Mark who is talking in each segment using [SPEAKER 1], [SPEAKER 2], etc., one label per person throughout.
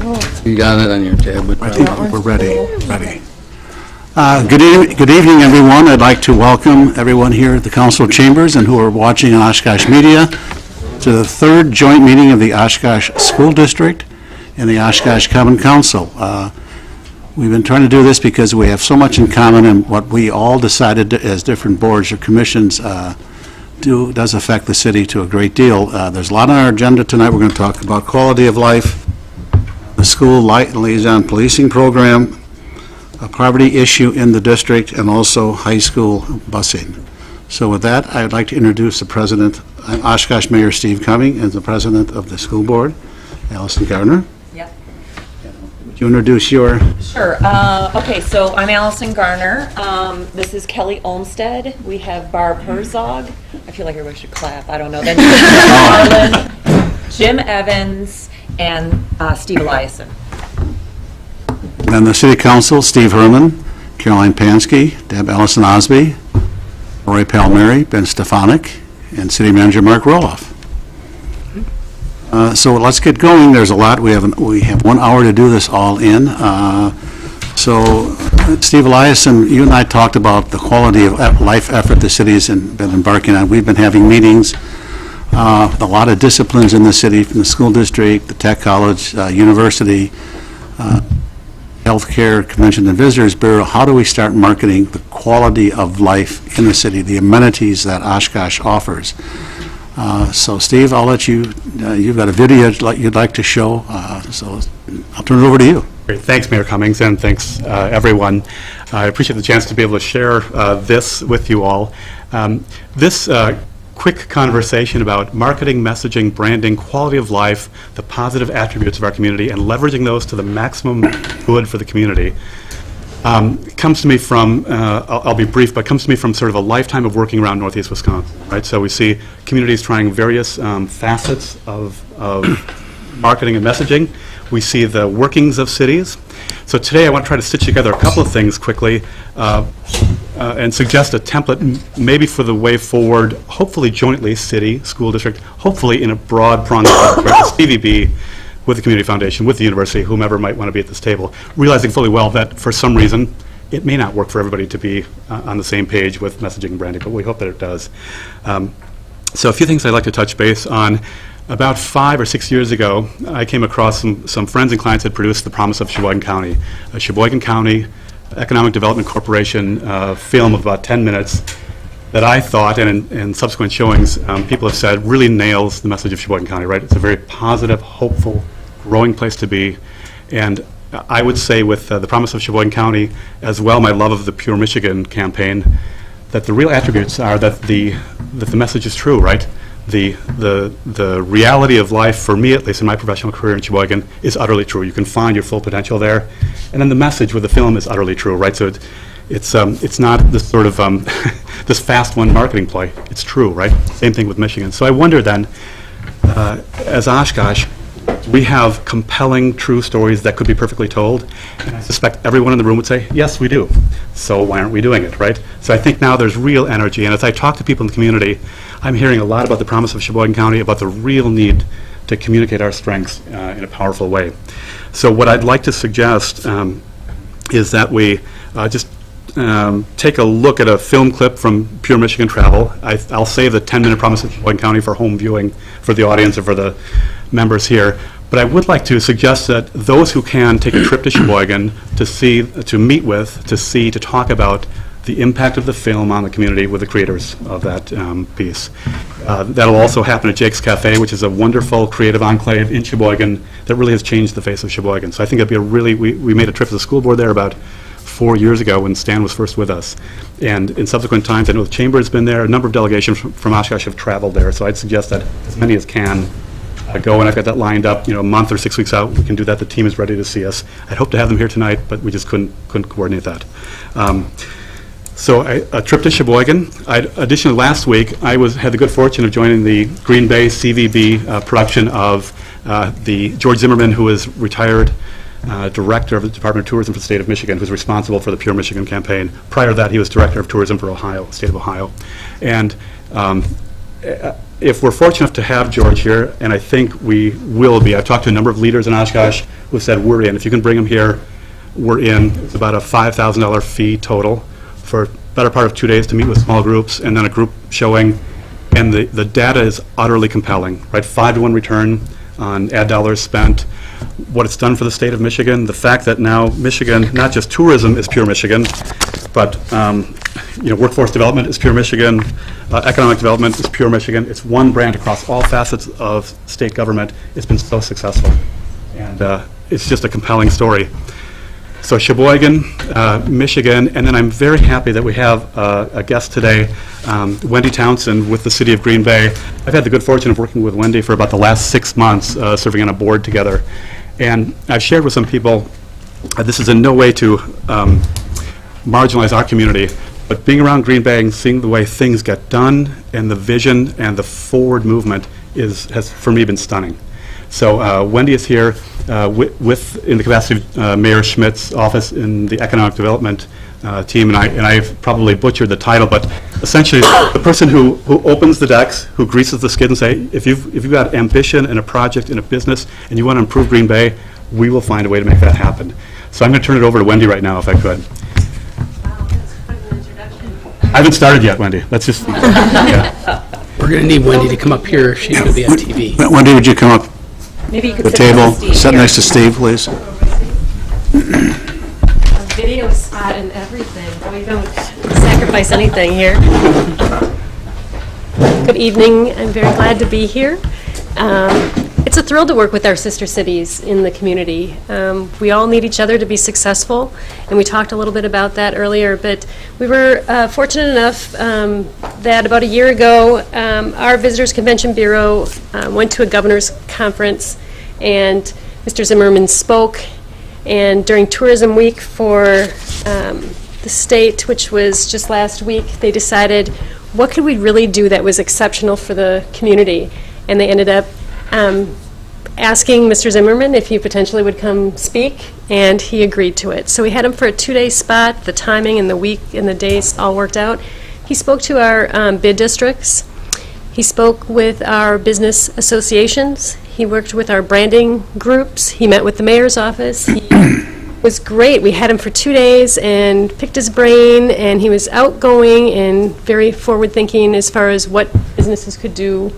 [SPEAKER 1] You got it on your tab.
[SPEAKER 2] I think we're ready. Good evening, everyone. I'd like to welcome everyone here at the Council Chambers and who are watching on Oshkosh Media to the third joint meeting of the Oshkosh School District and the Oshkosh Common Council. We've been trying to do this because we have so much in common, and what we all decided as different boards or commissions does affect the city to a great deal. There's a lot on our agenda tonight. We're going to talk about quality of life, the school liaison policing program, a poverty issue in the district, and also high school busing. So with that, I'd like to introduce the president, Oshkosh Mayor Steve Cumming, and the president of the school board, Allison Gardner.
[SPEAKER 3] Yep.
[SPEAKER 2] Would you introduce your...
[SPEAKER 3] Sure. Okay, so I'm Allison Garner. This is Kelly Olmstead. We have Barb Herzog. I feel like everybody should clap. I don't know. Then Harlan, Jim Evans, and Steve Eliason.
[SPEAKER 2] And the City Council, Steve Herman, Caroline Pansky, Deb Ellison Osby, Roy Palmieri, Ben Stefanik, and City Manager Mark Roloff. So let's get going. There's a lot. We have 1 hour to do this all in. So Steve Eliason, you and I talked about the quality of life effort the city has been embarking on. We've been having meetings with a lot of disciplines in the city, from the school district, the tech college, university, healthcare, convention and visitors bureau. How do we start marketing the quality of life in the city, the amenities that Oshkosh offers? So Steve, I'll let you, you've got a video you'd like to show, so I'll turn it over to you.
[SPEAKER 4] Great. Thanks, Mayor Cummings, and thanks, everyone. I appreciate the chance to be able to share this with you all. This quick conversation about marketing, messaging, branding, quality of life, the positive attributes of our community, and leveraging those to the maximum good for the community comes to me from, I'll be brief, but comes to me from sort of a lifetime of working around Northeast Wisconsin, right? So we see communities trying various facets of marketing and messaging. We see the workings of cities. So today I want to try to stitch together a couple of things quickly and suggest a template maybe for the way forward, hopefully jointly, city, school district, hopefully in a broad pronged with the CVB, with the community foundation, with the university, whomever might want to be at this table, realizing fully well that for some reason it may not work for everybody to be on the same page with messaging and branding, but we hope that it does. So a few things I'd like to touch base on. About 5 or 6 years ago, I came across some friends and clients had produced The Promise of Sheboygan County, a Sheboygan County Economic Development Corporation film of about 10 minutes that I thought, and in subsequent showings, people have said really nails the message of Sheboygan County, right? It's a very positive, hopeful, growing place to be. And I would say with The Promise of Sheboygan County, as well my love of the Pure Michigan campaign, that the real attributes are that the message is true, right? The reality of life, for me at least in my professional career in Sheboygan, is utterly true. You can find your full potential there. And then the message with the film is utterly true, right? So it's not this sort of this fast one marketing play. It's true, right? Same thing with Michigan. So I wonder then, as Oshkosh, we have compelling, true stories that could be perfectly told. And I suspect everyone in the room would say, yes, we do. So why aren't we doing it, right? So I think now there's real energy. And as I talk to people in the community, I'm hearing a lot about the promise of Sheboygan County, about the real need to communicate our strengths in a powerful way. So what I'd like to suggest is that we just take a look at a film clip from Pure Michigan Travel. I'll save the 10-minute promise of Sheboygan County for home viewing for the audience or for the members here. But I would like to suggest that those who can take a trip to Sheboygan to meet with, to talk about the impact of the film on the community with the creators of that piece. That'll also happen at Jake's Cafe, which is a wonderful creative enclave in Sheboygan that really has changed the face of Sheboygan. So I think it'd be a really, we made a trip to the school board there about 4 years ago when Stan was first with us. And in subsequent times, I know the Chamber has been there, a number of delegations from Oshkosh have traveled there, so I'd suggest that as many as can go, and I've got that lined up, a month or 6 weeks out. We can do that. The team is ready to see us. I'd hope to have them here tonight, but we just couldn't coordinate that. So a trip to Sheboygan. Additionally, last week, I had the good fortune of joining the Green Bay CVB production of the George Zimmerman, who is retired director of the Department of Tourism for the state of Michigan, who's responsible for the Pure Michigan campaign. Prior to that, he was director of tourism for Ohio, state of Ohio. And if we're fortunate enough to have George here, and I think we will be, I've talked to a number of leaders in Oshkosh who said, we're in. If you can bring them here, we're in. It's about a $5,000 fee total for better part of 2 days to meet with small groups, and then a group showing. And the data is utterly compelling, right? 5-to-1 return on ad dollars spent. What it's done for the state of Michigan, the fact that now Michigan, not just tourism is pure Michigan, but workforce development is pure Michigan, economic development is pure Michigan. It's one brand across all facets of state government. It's been so successful, and it's just a compelling story. So Sheboygan, Michigan, and then I'm very happy that we have a guest today, Wendy Townsend with the City of Green Bay. I've had the good fortune of working with Wendy for about the last 6 months, serving on a board together. And I've shared with some people, this is in no way to marginalize our community, but being around Green Bay and seeing the way things get done and the vision and the forward movement has for me been stunning. So Wendy is here in the capacity of Mayor Schmidt's office in the economic development team, and I've probably butchered the title, but essentially the person who opens the decks, who greases the skid and say, if you've got ambition in a project, in a business, and you want to improve Green Bay, we will find a way to make that happen. So I'm going to turn it over to Wendy right now, if I could.
[SPEAKER 5] Wow, that's quite an introduction.
[SPEAKER 4] I haven't started yet, Wendy. Let's just. Yeah.
[SPEAKER 6] We're going to need Wendy to come up here. She's going to be on TV.
[SPEAKER 2] Wendy, would you come up
[SPEAKER 3] Maybe you could
[SPEAKER 2] to the
[SPEAKER 3] sit
[SPEAKER 2] table?
[SPEAKER 3] next to Steve
[SPEAKER 2] Sit
[SPEAKER 3] here.
[SPEAKER 2] next to Steve, please.
[SPEAKER 5] A video spot and everything. We don't sacrifice anything here. Good evening. I'm very glad to be here. It's a thrill to work with our sister cities in the community. We all need each other to be successful, and we talked a little bit about that earlier, but we were fortunate enough that about a year ago, our Visitors Convention Bureau went to a governor's conference, and Mr. Zimmerman spoke, and during Tourism Week for the state, which was just last week, they decided, what could we really do that was exceptional for the community? And they ended up asking Mr. Zimmerman if he potentially would come speak, and he agreed to it. So we had him for a 2-day spot. The timing and the week and the days all worked out. He spoke to our bid districts. He spoke with our business associations. He worked with our branding groups. He met with the mayor's office. He was great. We had him for 2 days and picked his brain, and he was outgoing and very forward-thinking as far as what businesses could do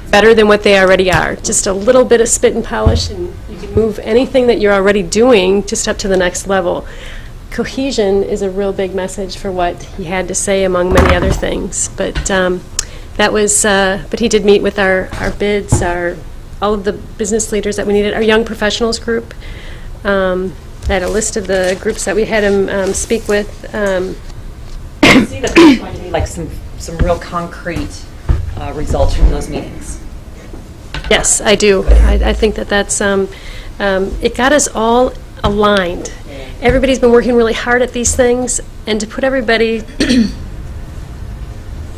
[SPEAKER 5] better than what they already are. Just a little bit of spit and polish, and you can move anything that you're already doing just up to the next level. Cohesion is a real big message for what he had to say, among many other things. But that was. But he did meet with our bids, all of the business leaders that we needed, our young professionals group. I had a list of the groups that we had him speak with.
[SPEAKER 3] I see that there's going to be like some real concrete results from those meetings.
[SPEAKER 5] Yes, I do. I think that's, it got us all aligned. Everybody's been working really hard at these things, and to put everybody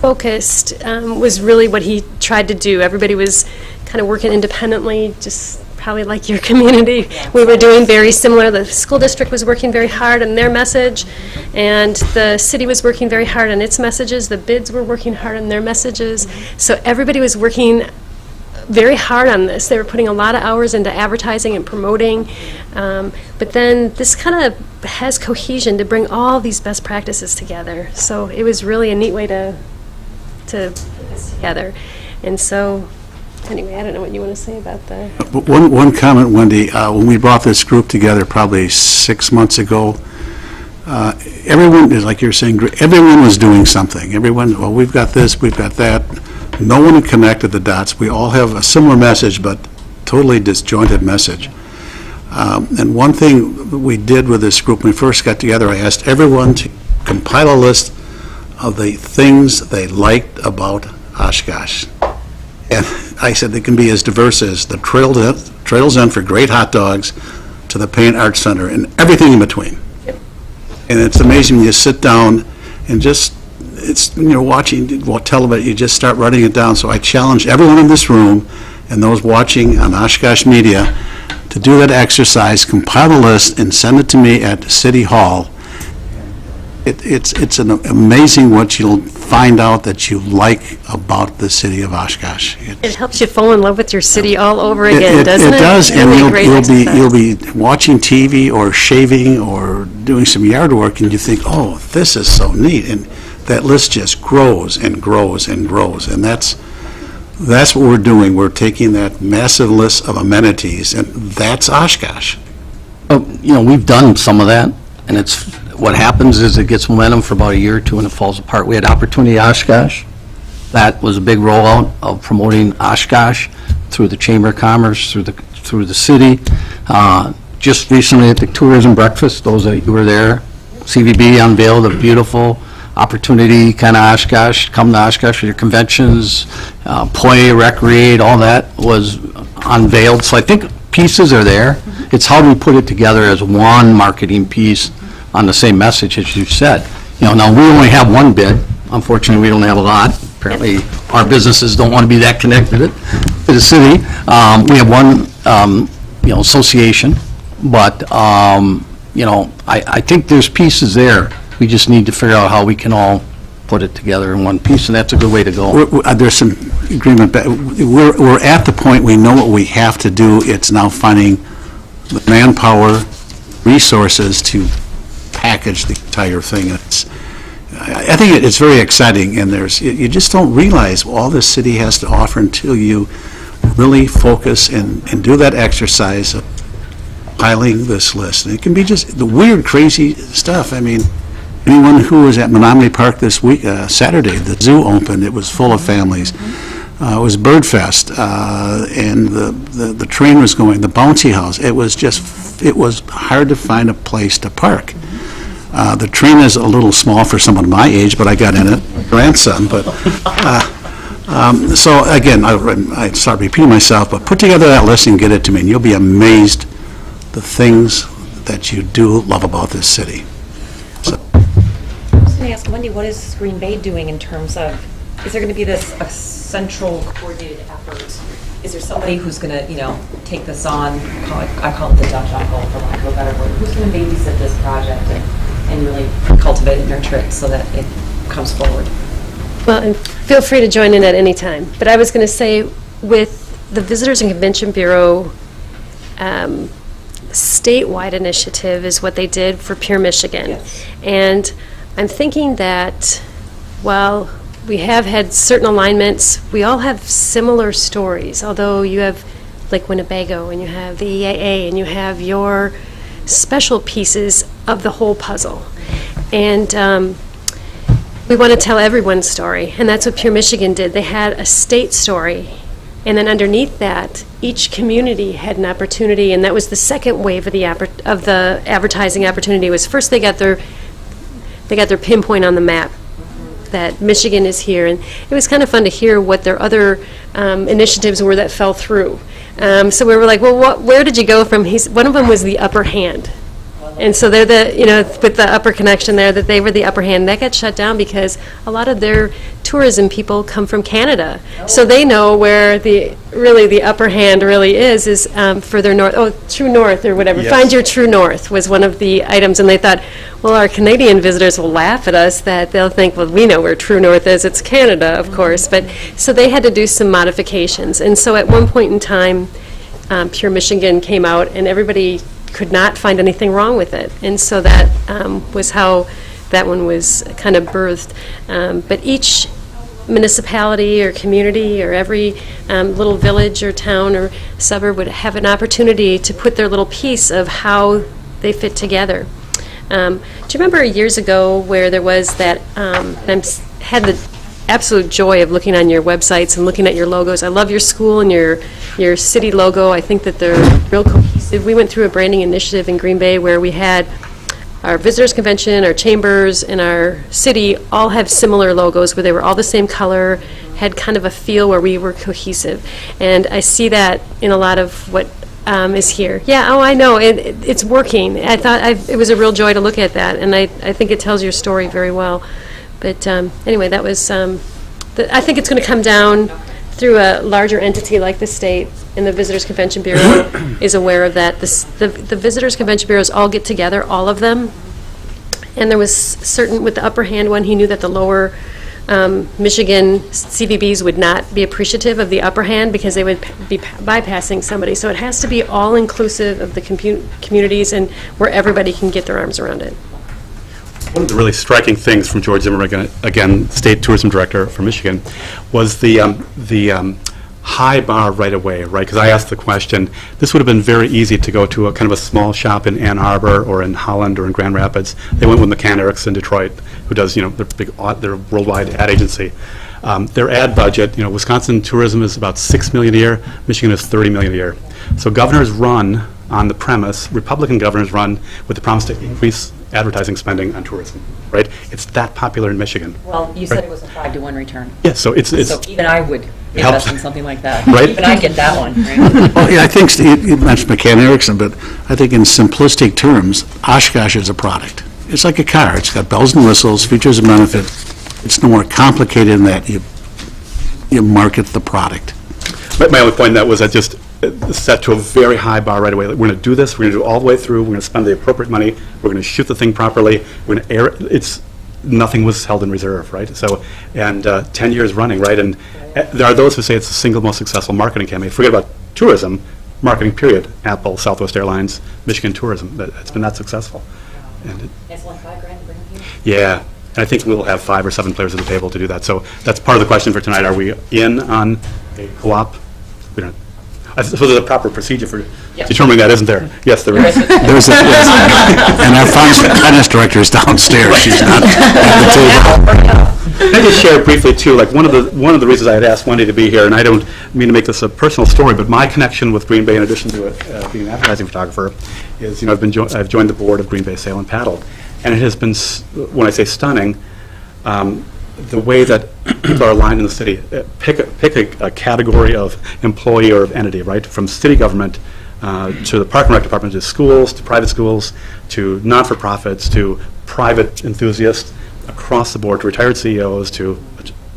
[SPEAKER 5] focused was really what he tried to do. Everybody was kind of working independently, just probably like your community. We were doing very similar. The school district was working very hard on their message, and the city was working very hard on its messages. The bids were working hard on their messages. So everybody was working very hard on this. They were putting a lot of hours into advertising and promoting. But then this kind of has cohesion to bring all these best practices together. So it was really a neat way to put this together. And so anyway, I don't know what you want to say about that.
[SPEAKER 2] One comment, Wendy. When we brought this group together probably 6 months ago, everyone is, like you're saying, everyone was doing something. Everyone, well, we've got this, we've got that. No one had connected the dots. We all have a similar message, but totally disjointed message. And one thing we did with this group when we first got together, I asked everyone to compile a list of the things they liked about Oshkosh. And I said they can be as diverse as the Trails End for great hot dogs to the Paint Arts Center and everything in between. And it's amazing when you sit down and just, it's, when you're watching television, you just start writing it down. So I challenge everyone in this room and those watching on Oshkosh Media to do that exercise, compile a list, and send it to me at City Hall. it's an amazing what you'll find out that you like about the city of Oshkosh.
[SPEAKER 5] It helps you fall in love with your city all over again, doesn't it?
[SPEAKER 2] It does, and
[SPEAKER 5] Really great
[SPEAKER 2] you'll
[SPEAKER 5] exercise.
[SPEAKER 2] be watching TV or shaving or doing some yard work, and you think, oh, this is so neat, and that list just grows and grows and grows, and that's what we're doing. We're taking that massive list of amenities, and that's Oshkosh.
[SPEAKER 7] We've done some of that, and what happens is it gets momentum for about a year or two and it falls apart. We had Opportunity Oshkosh. That was a big rollout of promoting Oshkosh through the Chamber of Commerce, through the city. Just recently at the Tourism Breakfast, those that you were there, CVB unveiled a beautiful opportunity kind of Oshkosh. Come to Oshkosh for your conventions, play, recreate, all that was unveiled. So I think pieces are there. It's how we put it together as one marketing piece on the same message as you said. Now we only have one bid. Unfortunately, we don't have a lot. Apparently, our businesses don't want to be that connected to the city. We have one, association, but, I think there's pieces there. We just need to figure out how we can all put it together in one piece, and that's a good way to go.
[SPEAKER 2] There's some agreement, but we're at the point we know what we have to do. It's now finding the manpower, resources to package the entire thing. I think it's very exciting, and you just don't realize all this city has to offer until you really focus and do that exercise of piling this list. And it can be just the weird, crazy stuff. I mean, anyone who was at Menominee Park this week, Saturday, the zoo opened. It was full of families. It was Bird Fest, and the train was going, the bouncy house. It was hard to find a place to park. The train is a little small for someone my age, but I got in it, my grandson. But so again, I start repeating myself, but put together that list and get it to me, and you'll be amazed the things that you do love about this city. So.
[SPEAKER 3] I was going to ask Wendy, what is Green Bay doing in terms of, is there going to be a central coordinated effort? Is there somebody who's going to, take this on? I call it the Dutch uncle, for lack of a better word. Who's going to babysit this project and really cultivate and nurture it so that it comes forward?
[SPEAKER 5] Well, and feel free to join in at any time. But I was going to say, with the Visitors and Convention Bureau statewide initiative is what they did for Pure Michigan.
[SPEAKER 3] Yes.
[SPEAKER 5] And I'm thinking that while we have had certain alignments, we all have similar stories, although you have like Winnebago and you have the EAA and you have your special pieces of the whole puzzle. And we want to tell everyone's story, and that's what Pure Michigan did. They had a state story, and then underneath that, each community had an opportunity, and that was the second wave of the advertising opportunity. Was first they got their pinpoint on the map that Michigan is here, and it was kind of fun to hear what their other initiatives were that fell through. So we were like, well, where did you go from? One of them was the Upper Hand. And so they're with the upper connection there, that they were the upper hand. That got shut down because a lot of their tourism people come from Canada. So they know where the upper hand really is further north. Oh, True North or whatever.
[SPEAKER 2] Yes.
[SPEAKER 5] Find your True North was one of the items. And they thought, well, our Canadian visitors will laugh at us, that they'll think, well, we know where True North is. It's Canada, of course. But so they had to do some modifications. And so at one point in time, Pure Michigan came out, and everybody could not find anything wrong with it. And so that was how that one was kind of birthed. But each municipality or community or every little village or town or suburb would have an opportunity to put their little piece of how they fit together. Do you remember years ago where there was that, had the absolute joy of looking on your websites and looking at your logos. I love your school and your city logo. I think that they're real cohesive. We went through a branding initiative in Green Bay where we had our visitors convention, our chambers, and our city all have similar logos where they were all the same color, had kind of a feel where we were cohesive. And I see that in a lot of what is here. Yeah, oh, I know. It's working. I thought it was a real joy to look at that, and I think it tells your story very well. But anyway, that was, I think it's going to come down through a larger entity like the state, and the Visitors Convention Bureau is aware of that. The Visitors Convention Bureaus all get together, all of them, And there was certain, with the upper hand one, he knew that the lower Michigan CVBs would not be appreciative of the upper hand because they would be bypassing somebody. So it has to be all-inclusive of the communities and where everybody can get their arms around it.
[SPEAKER 4] One of the really striking things from George Zimmerman, again, State Tourism Director for Michigan, was the high bar right away, right? Because I asked the question, this would have been very easy to go to a kind of a small shop in Ann Arbor or in Holland or in Grand Rapids. They went with McCann Erickson in Detroit, who does, their worldwide ad agency. Their ad budget, Wisconsin tourism is about $6 million a year, Michigan is $30 million a year. So governors run on the premise, Republican governors run with the promise to increase advertising spending on tourism, right? It's that popular in Michigan.
[SPEAKER 3] Well, you said it was a 5-to-1 return.
[SPEAKER 4] Yeah, so it's
[SPEAKER 3] So even I would
[SPEAKER 4] helps.
[SPEAKER 3] invest in something like that.
[SPEAKER 4] Right.
[SPEAKER 3] Even I get that one, right?
[SPEAKER 2] Well, yeah, I think you mentioned McCann Erickson, but I think in simplistic terms, Oshkosh is a product. It's like a car. It's got bells and whistles, features and benefits. It's no more complicated than that. You market the product.
[SPEAKER 4] My only point in that was that just set to a very high bar right away. Like, we're going to do this. We're going to do it all the way through. We're going to spend the appropriate money. We're going to shoot the thing properly. We're going to air it. Nothing was held in reserve, right? So, and 10 years running, right? And there are those who say it's the single most successful marketing campaign. Forget about tourism, marketing period. Apple, Southwest Airlines, Michigan tourism. It's been that successful. And
[SPEAKER 3] It's like $5 grand to bring you.
[SPEAKER 4] yeah, and I think we'll have 5 or 7 players at the table to do that. So that's part of the question for tonight. Are we in on a co-op? We don't. I suppose there's a proper procedure for determining that, isn't there? Yes, there is.
[SPEAKER 2] There's a, yes. And our finance director is downstairs. She's not at the table.
[SPEAKER 4] Can I just share briefly too? Like one of the reasons I had asked Wendy to be here, and I don't mean to make this a personal story, but my connection with Green Bay, in addition to being an advertising photographer, is I've joined the board of Green Bay Sail and Paddle, and it has been, when I say stunning, the way that people are aligned in the city. Pick a category of employee or of entity, right? From city government to the Park and Rec Department, to schools, to private schools, to not-for-profits, to private enthusiasts, across the board, to retired CEOs, to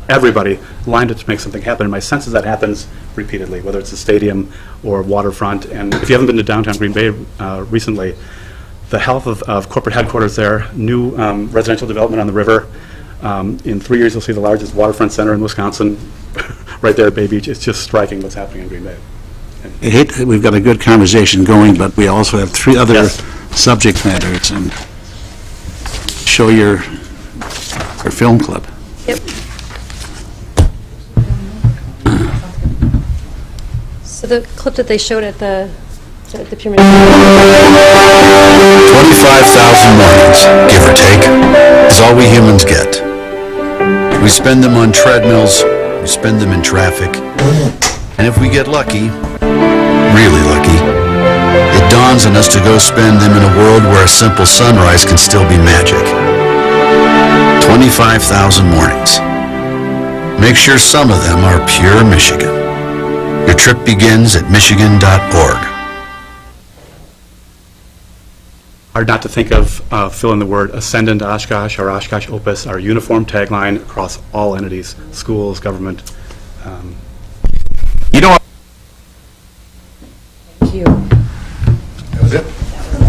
[SPEAKER 4] everybody lined up to make something happen. And my sense is that happens repeatedly, whether it's a stadium or waterfront. And if you haven't been to downtown Green Bay recently, the health of corporate headquarters there, new residential development on the river. In 3 years, you'll see the largest waterfront center in Wisconsin, right there at Bay Beach. It's just striking what's happening in Green Bay.
[SPEAKER 2] I hate that we've got a good conversation going, but we also have 3 other subject matters, and show your film clip.
[SPEAKER 5] Yep. So the clip that they showed at the pyramid.
[SPEAKER 8] 25,000 mornings, give or take, is all we humans get. We spend them on treadmills, we spend them in traffic, and if we get lucky, really lucky, it dawns on us to go spend them in a world where a simple sunrise can still be magic. 25,000 mornings. Make sure some of them are pure Michigan. Your trip begins at michigan.org.
[SPEAKER 4] Hard not to think of fill in the word Ascendant Oshkosh, our Oshkosh Opus, our uniform tagline across all entities, schools, government.
[SPEAKER 3] Thank you.
[SPEAKER 2] That was it?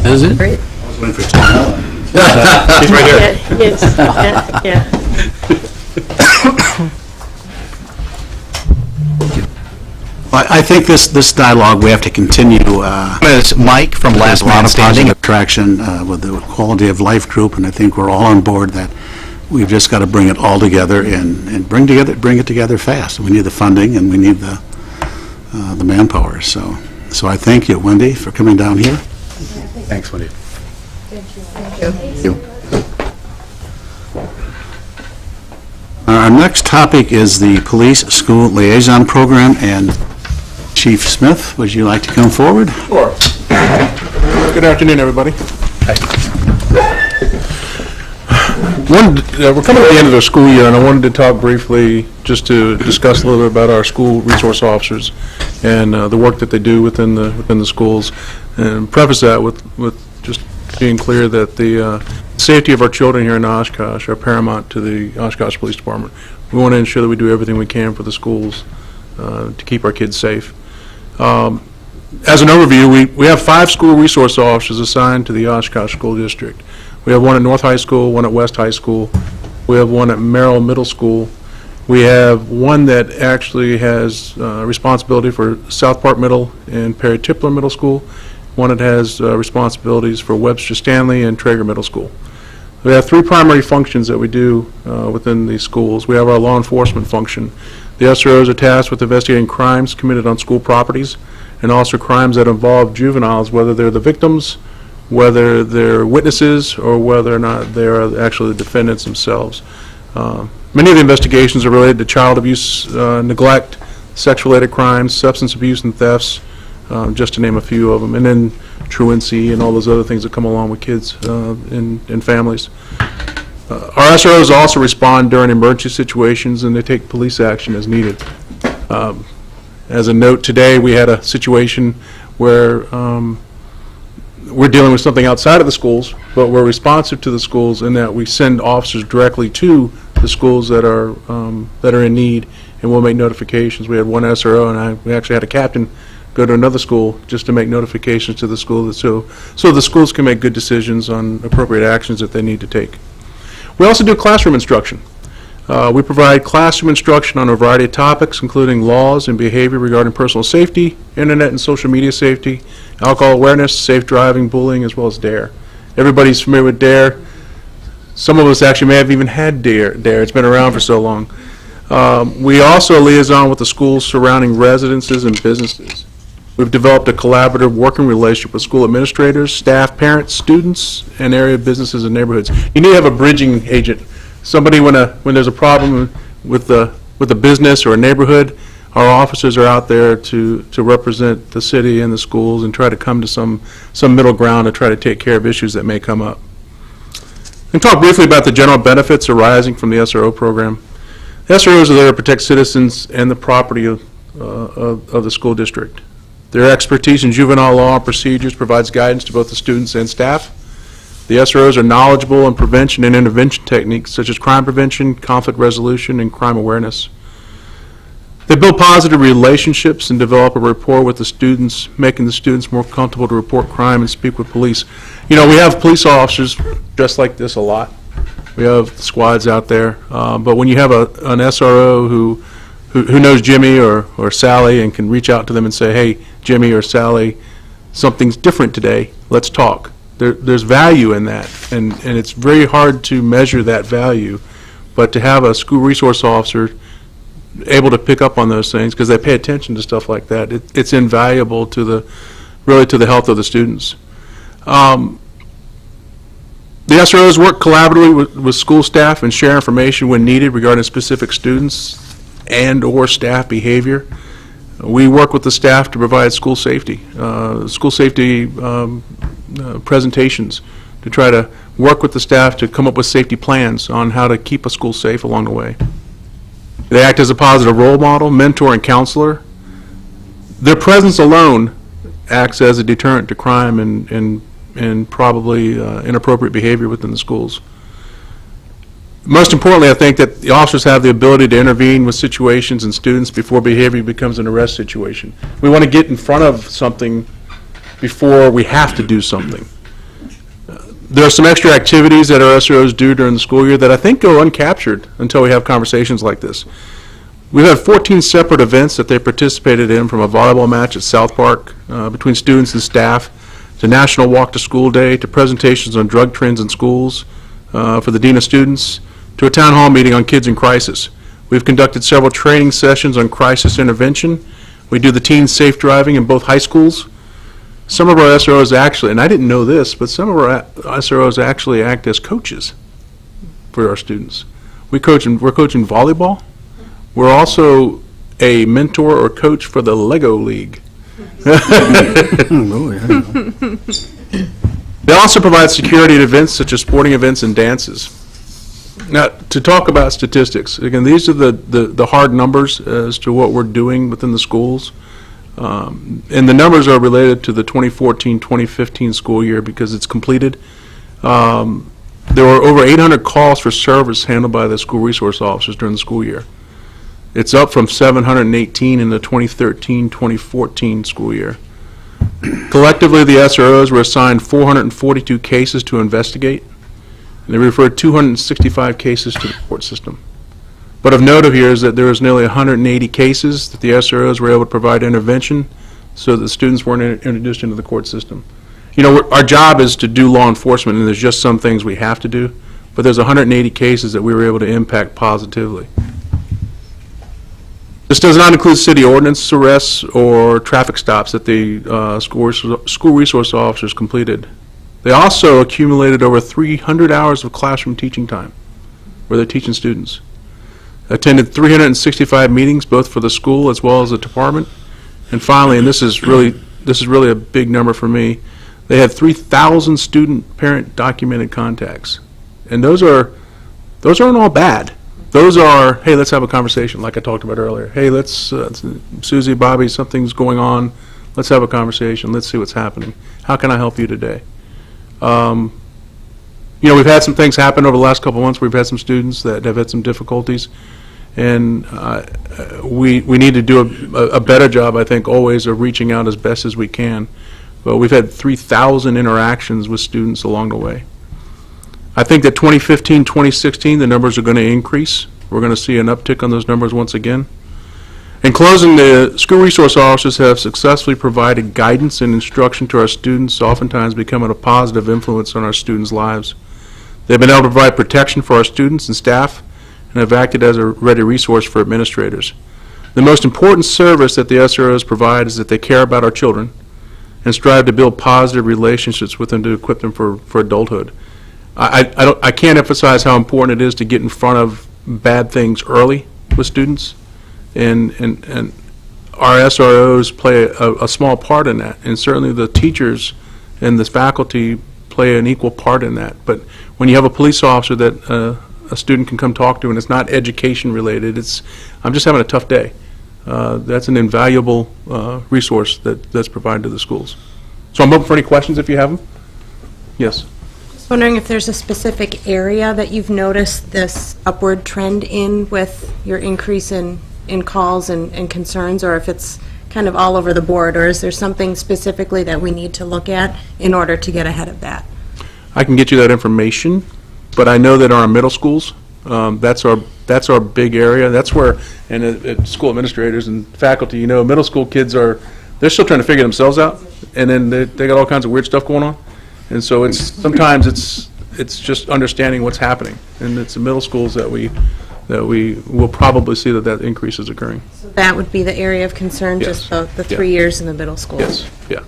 [SPEAKER 7] That is it?
[SPEAKER 5] Great.
[SPEAKER 2] I was waiting for Tom.
[SPEAKER 4] He's right here.
[SPEAKER 5] Yeah, yes, yeah.
[SPEAKER 2] I think this dialogue, we have to continue.
[SPEAKER 8] Is Mike from
[SPEAKER 2] There's
[SPEAKER 8] Last
[SPEAKER 2] a lot
[SPEAKER 8] Man
[SPEAKER 2] of
[SPEAKER 8] Standing.
[SPEAKER 2] positive traction with the Quality of Life group, and I think we're all on board that we've just got to bring it all together and bring it together fast. We need the funding and we need the manpower. So I thank you, Wendy, for coming down here.
[SPEAKER 4] Thanks, Wendy.
[SPEAKER 2] Thank you. Our next topic is the Police School Liaison Program, and Chief Smith, would you like to come forward?
[SPEAKER 9] Sure. Good afternoon, everybody. We're coming at the end of the school year, and I wanted to talk briefly just to discuss a little bit about our school resource officers and the work that they do within the schools, and preface that with just being clear that the safety of our children here in Oshkosh are paramount to the Oshkosh Police Department. We want to ensure that we do everything we can for the schools to keep our kids safe. As an overview, we have 5 school resource officers assigned to the Oshkosh School District. We have one at North High School, one at West High School. We have one at Merrill Middle School. We have one that actually has responsibility for South Park Middle and Perry Tipler Middle School. One that has responsibilities for Webster Stanley and Traeger Middle School. We have three primary functions that we do within these schools. We have our law enforcement function. The SROs are tasked with investigating crimes committed on school properties and also crimes that involve juveniles, whether they're the victims, whether they're witnesses, or whether or not they are actually the defendants themselves. Many of the investigations are related to child abuse, neglect, sex-related crimes, substance abuse and thefts, just to name a few of them, and then truancy and all those other things that come along with kids and families. Our SROs also respond during emergency situations, and they take police action as needed. As a note, today we had a situation where we're dealing with something outside of the schools, but we're responsive to the schools in that we send officers directly to the schools that are in need, and we'll make notifications. We had one SRO, and we actually had a captain go to another school just to make notifications to the school, so the schools can make good decisions on appropriate actions that they need to take. We also do classroom instruction. We provide classroom instruction on a variety of topics, including laws and behavior regarding personal safety, internet and social media safety, alcohol awareness, safe driving, bullying, as well as DARE. Everybody's familiar with DARE. Some of us actually may have even had DARE. It's been around for so long. We also liaison with the schools surrounding residences and businesses. We've developed a collaborative working relationship with school administrators, staff, parents, students, and area businesses and neighborhoods. You need to have a bridging agent. Somebody, when there's a problem with a business or a neighborhood, our officers are out there to represent the city and the schools and try to come to some middle ground to try to take care of issues that may come up. And talk briefly about the general benefits arising from the SRO program. The SROs are there to protect citizens and the property of the school district. Their expertise in juvenile law and procedures provides guidance to both the students and staff. The SROs are knowledgeable in prevention and intervention techniques such as crime prevention, conflict resolution, and crime awareness. They build positive relationships and develop a rapport with the students, making the students more comfortable to report crime and speak with police. You know, we have police officers dressed like this a lot. We have squads out there, but when you have an SRO who knows Jimmy or Sally and can reach out to them and say, hey, Jimmy or Sally, something's different today, let's talk. There's value in that, and it's very hard to measure that value, but to have a school resource officer able to pick up on those things, because they pay attention to stuff like that, it's invaluable to really to the health of the students. The SROs work collaboratively with school staff and share information when needed regarding specific students and or staff behavior. We work with the staff to provide school safety presentations, to try to work with the staff to come up with safety plans on how to keep a school safe along the way. They act as a positive role model, mentor, and counselor. Their presence alone acts as a deterrent to crime and probably inappropriate behavior within the schools. Most importantly, I think that the officers have the ability to intervene with situations and students before behavior becomes an arrest situation. We want to get in front of something before we have to do something. There are some extra activities that our SROs do during the school year that I think go uncaptured until we have conversations like this. We've had 14 separate events that they participated in, from a volleyball match at South Park between students and staff, to National Walk to School Day, to presentations on drug trends in schools for the Dean of Students, to a town hall meeting on kids in crisis. We've conducted several training sessions on crisis intervention. We do the teen safe driving in both high schools. Some of our SROs actually, and I didn't know this, but some of our SROs actually act as coaches for our students. We're coaching volleyball. We're also a mentor or coach for the Lego League. They also provide security at events such as sporting events and dances. Now, to talk about statistics, again, these are the hard numbers as to what we're doing within the schools. And the numbers are related to the 2014-2015 school year because it's completed. There were over 800 calls for service handled by the school resource officers during the school year. It's up from 718 in the 2013-2014 school year. Collectively, the SROs were assigned 442 cases to investigate. and they referred 265 cases to the court system. But of note here is that there was nearly 180 cases that the SROs were able to provide intervention so that the students weren't introduced into the court system. You know, our job is to do law enforcement, and there's just some things we have to do, but there's 180 cases that we were able to impact positively. This does not include city ordinance arrests or traffic stops that the school resource officers completed. They also accumulated over 300 hours of classroom teaching time where they're teaching students. Attended 365 meetings, both for the school as well as the department. And finally, and this is really a big number for me, they had 3,000 student-parent documented contacts. And those aren't all bad. Those are, hey, let's have a conversation, like I talked about earlier. Hey, Susie, Bobby, something's going on. Let's have a conversation. Let's see what's happening. How can I help you today? You know, we've had some things happen over the last couple of months. We've had some students that have had some difficulties, and we need to do a better job, I think, always of reaching out as best as we can. But we've had 3,000 interactions with students along the way. I think that 2015, 2016, the numbers are going to increase. We're going to see an uptick on those numbers once again. In closing, the school resource officers have successfully provided guidance and instruction to our students, oftentimes becoming a positive influence on our students' lives. They've been able to provide protection for our students and staff and have acted as a ready resource for administrators. The most important service that the SROs provide is that they care about our children and strive to build positive relationships with them to equip them for adulthood. I can't emphasize how important it is to get in front of bad things early with students, and our SROs play a small part in that, and certainly the teachers and the faculty play an equal part in that. But when you have a police officer that a student can come talk to and it's not education related, I'm just having a tough day. That's an invaluable resource that's provided to the schools. So I'm open for any questions if you have them. Yes.
[SPEAKER 10] Just wondering if there's a specific area that you've noticed this upward trend in with your increase in calls and concerns, or if it's kind of all over the board, or is there something specifically that we need to look at in order to get ahead of that?
[SPEAKER 9] I can get you that information, but I know that our middle schools, that's our big area. That's where, and at school administrators and faculty, you know, middle school kids they're still trying to figure themselves out, and then they got all kinds of weird stuff going on, and so sometimes it's just understanding what's happening, and it's the middle schools that we will probably see that increase is occurring.
[SPEAKER 10] So that would be the area of concern,
[SPEAKER 9] Yes.
[SPEAKER 10] just the 3 years in the middle school?
[SPEAKER 9] Yes, yeah.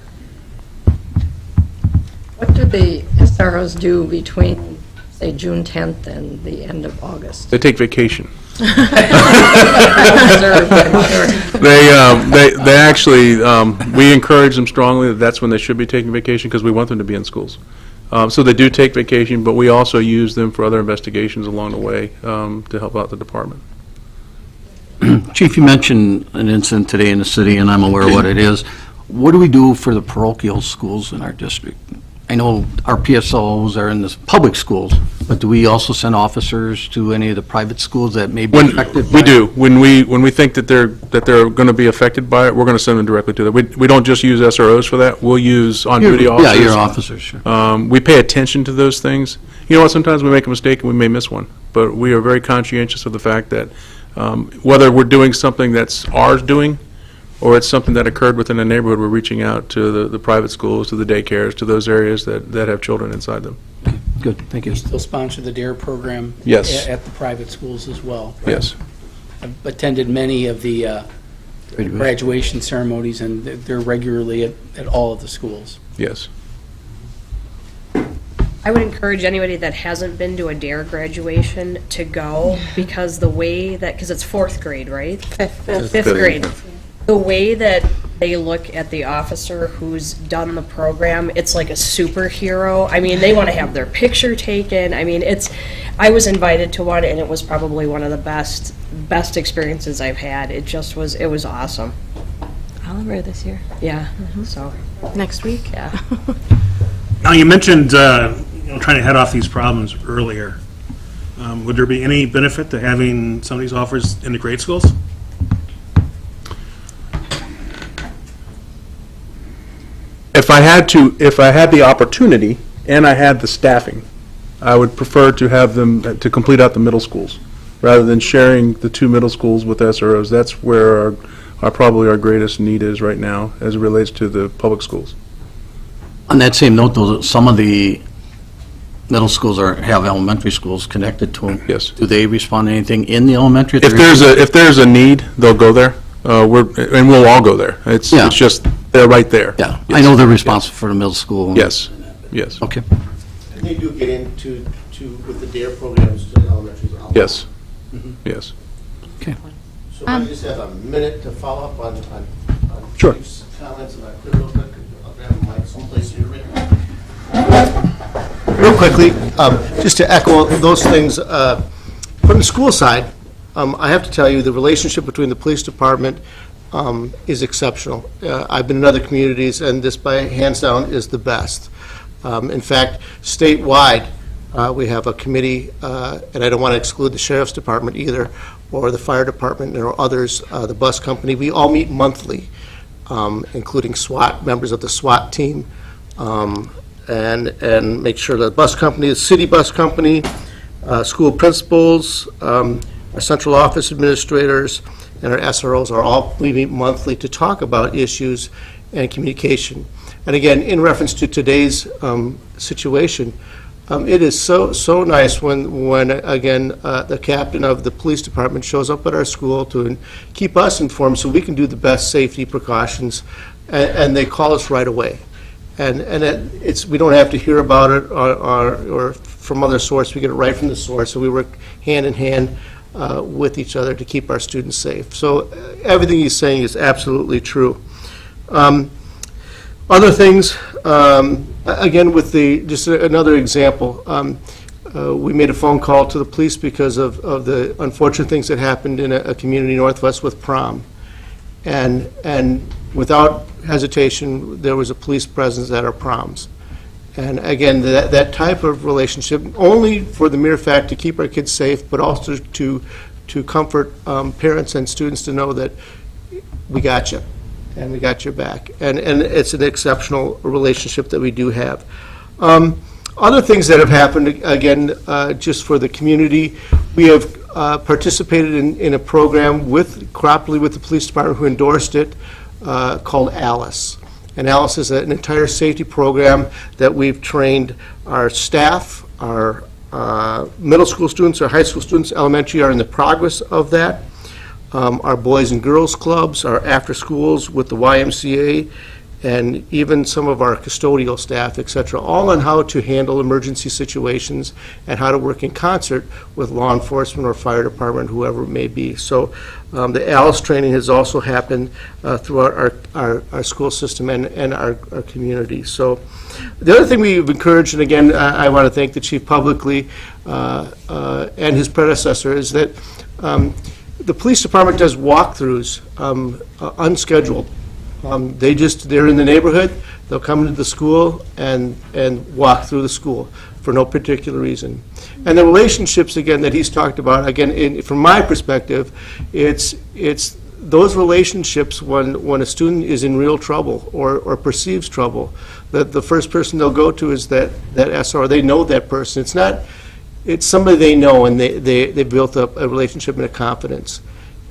[SPEAKER 11] What do the SROs do between, say, June 10th and the end of August?
[SPEAKER 9] They take vacation.
[SPEAKER 11] Observed, I'm sure.
[SPEAKER 9] They actually, we encourage them strongly that that's when they should be taking vacation because we want them to be in schools. So they do take vacation, but we also use them for other investigations along the way to help out the department.
[SPEAKER 7] Chief, you mentioned an incident today in the city, and I'm aware of what it is. What do we do for the parochial schools in our district? I know our PSOs are in the public schools, but do we also send officers to any of the private schools that may be affected by
[SPEAKER 9] it? We do. When we think that they're going to be affected by it, we're going to send them directly to them. We don't just use SROs for that. We'll use on-duty officers.
[SPEAKER 7] Yeah, your officers, sure.
[SPEAKER 9] We pay attention to those things. You know what? Sometimes we make a mistake and we may miss one, but we are very conscientious of the fact that whether we're doing something that's ours doing or it's something that occurred within a neighborhood, we're reaching out to the private schools, to the daycares, to those areas that have children inside them.
[SPEAKER 7] Good, thank you.
[SPEAKER 6] We still sponsor the DARE program.
[SPEAKER 9] Yes.
[SPEAKER 6] At the private schools as well.
[SPEAKER 9] Yes.
[SPEAKER 6] I've attended many of the graduation ceremonies, and they're regularly at all of the schools.
[SPEAKER 9] Yes.
[SPEAKER 12] I would encourage anybody that hasn't been to a DARE graduation to go, because because it's 4th grade, right? Fifth grade. The way that they look at the officer who's done the program, it's like a superhero. I mean, they want to have their picture taken. I mean, I was invited to one, and it was probably one of the best experiences I've had. It was awesome.
[SPEAKER 10] Oliver this year.
[SPEAKER 12] Yeah, so.
[SPEAKER 10] Next week?
[SPEAKER 12] Yeah.
[SPEAKER 13] Now, you mentioned trying to head off these problems earlier. Would there be any benefit to having some of these offers in the grade schools?
[SPEAKER 9] If I had the opportunity and I had the staffing, I would prefer to have them to complete out the middle schools, rather than sharing the 2 middle schools with SROs. That's where probably our greatest need is right now, as it relates to the public schools.
[SPEAKER 7] On that same note, though, some of the middle schools have elementary schools connected to them.
[SPEAKER 9] Yes.
[SPEAKER 7] Do they respond to anything in the elementary?
[SPEAKER 9] If there's a need, they'll go there. And we'll all go there. It's just, they're right there.
[SPEAKER 7] Yeah,
[SPEAKER 9] Yes.
[SPEAKER 7] I know they're responsible for the middle school.
[SPEAKER 9] Yes, yes.
[SPEAKER 7] Okay.
[SPEAKER 14] And they do get into, with the DARE programs to elementary.
[SPEAKER 9] Yes, yes.
[SPEAKER 7] Okay.
[SPEAKER 14] So I just have a minute to follow up on
[SPEAKER 9] Sure.
[SPEAKER 14] Chief's comments about real quick. I'll grab a mic someplace here. Real quickly, just to echo those things, from the school side, I have to tell you, the relationship between the police department is exceptional. I've been in other communities, and this, by hands down, is the best. In fact, statewide, we have a committee, and I don't want to exclude the sheriff's department either, or the fire department, or others, the bus company. We all meet monthly, including SWAT, members of the SWAT team, and make sure the bus company, the city bus company, school principals, our central office administrators, and our SROs we meet monthly to talk about issues and communication. And again, in reference to today's situation, it is so nice when again, the captain of the police department shows up at our school to keep us informed so we can do the best safety precautions, and they call us right away. And we don't have to hear about it or from other source. We get it right from the source, so we work hand in hand with each other to keep our students safe. So everything he's saying is absolutely true. Other things, again, with just another example, we made a phone call to the police because of the unfortunate things that happened in a community northwest with prom. And without hesitation, there was a police presence at our proms. And again, that type of relationship, only for the mere fact to keep our kids safe, but also to comfort parents and students to know that we got you, and we got your back. And it's an exceptional relationship that we do have. Other things that have happened, again, just for the community, we have participated in a program cooperatively with the police department, who endorsed it, called ALICE. And ALICE is an entire safety program that we've trained our staff, our middle school students, our high school students, elementary are in the progress of that. Our boys and girls clubs, our after schools with the YMCA, and even some of our custodial staff, et cetera, all on how to handle emergency situations and how to work in concert with law enforcement or fire department, whoever it may be. So the ALICE training has also happened throughout our school system and our community. So the other thing we've encouraged, and again, I want to thank the chief publicly and his predecessor, is that the police department does walkthroughs unscheduled. They're in the neighborhood, they'll come into the school and walk through the school for no particular reason. And the relationships, again, that he's talked about, again, from my perspective, it's those relationships when a student is in real trouble or perceives trouble, that the first person they'll go to is that SR. They know that person. It's somebody they know, and they built up a relationship and a confidence.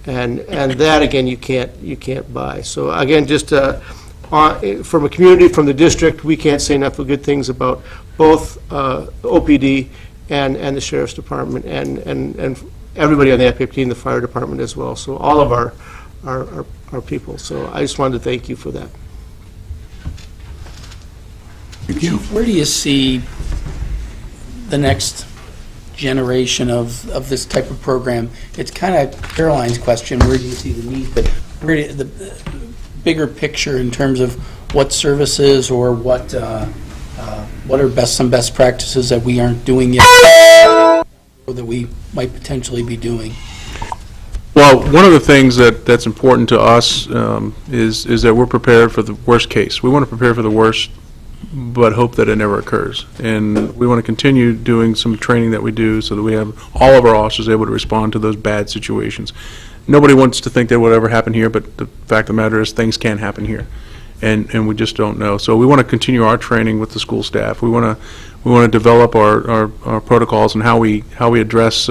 [SPEAKER 14] And that, again, you can't buy. So again, just from a community, from the district, we can't say enough of good things about both OPD and the sheriff's department and everybody on the FAP team, the fire department as well. So all of our people. So I just wanted to thank you for that.
[SPEAKER 2] Thank you.
[SPEAKER 6] Where do you see the next generation of this type of program? It's kind of Caroline's question, where do you see the need, but where the bigger picture in terms of what services or what are some best practices that we aren't doing yet or that we might potentially be doing?
[SPEAKER 9] Well, one of the things that's important to us is that we're prepared for the worst case. We want to prepare for the worst, but hope that it never occurs. And we want to continue doing some training that we do so that we have all of our officers able to respond to those bad situations. Nobody wants to think that will ever happen here, but the fact of the matter is things can happen here. and we just don't know. So we want to continue our training with the school staff. We want to develop our protocols and how we address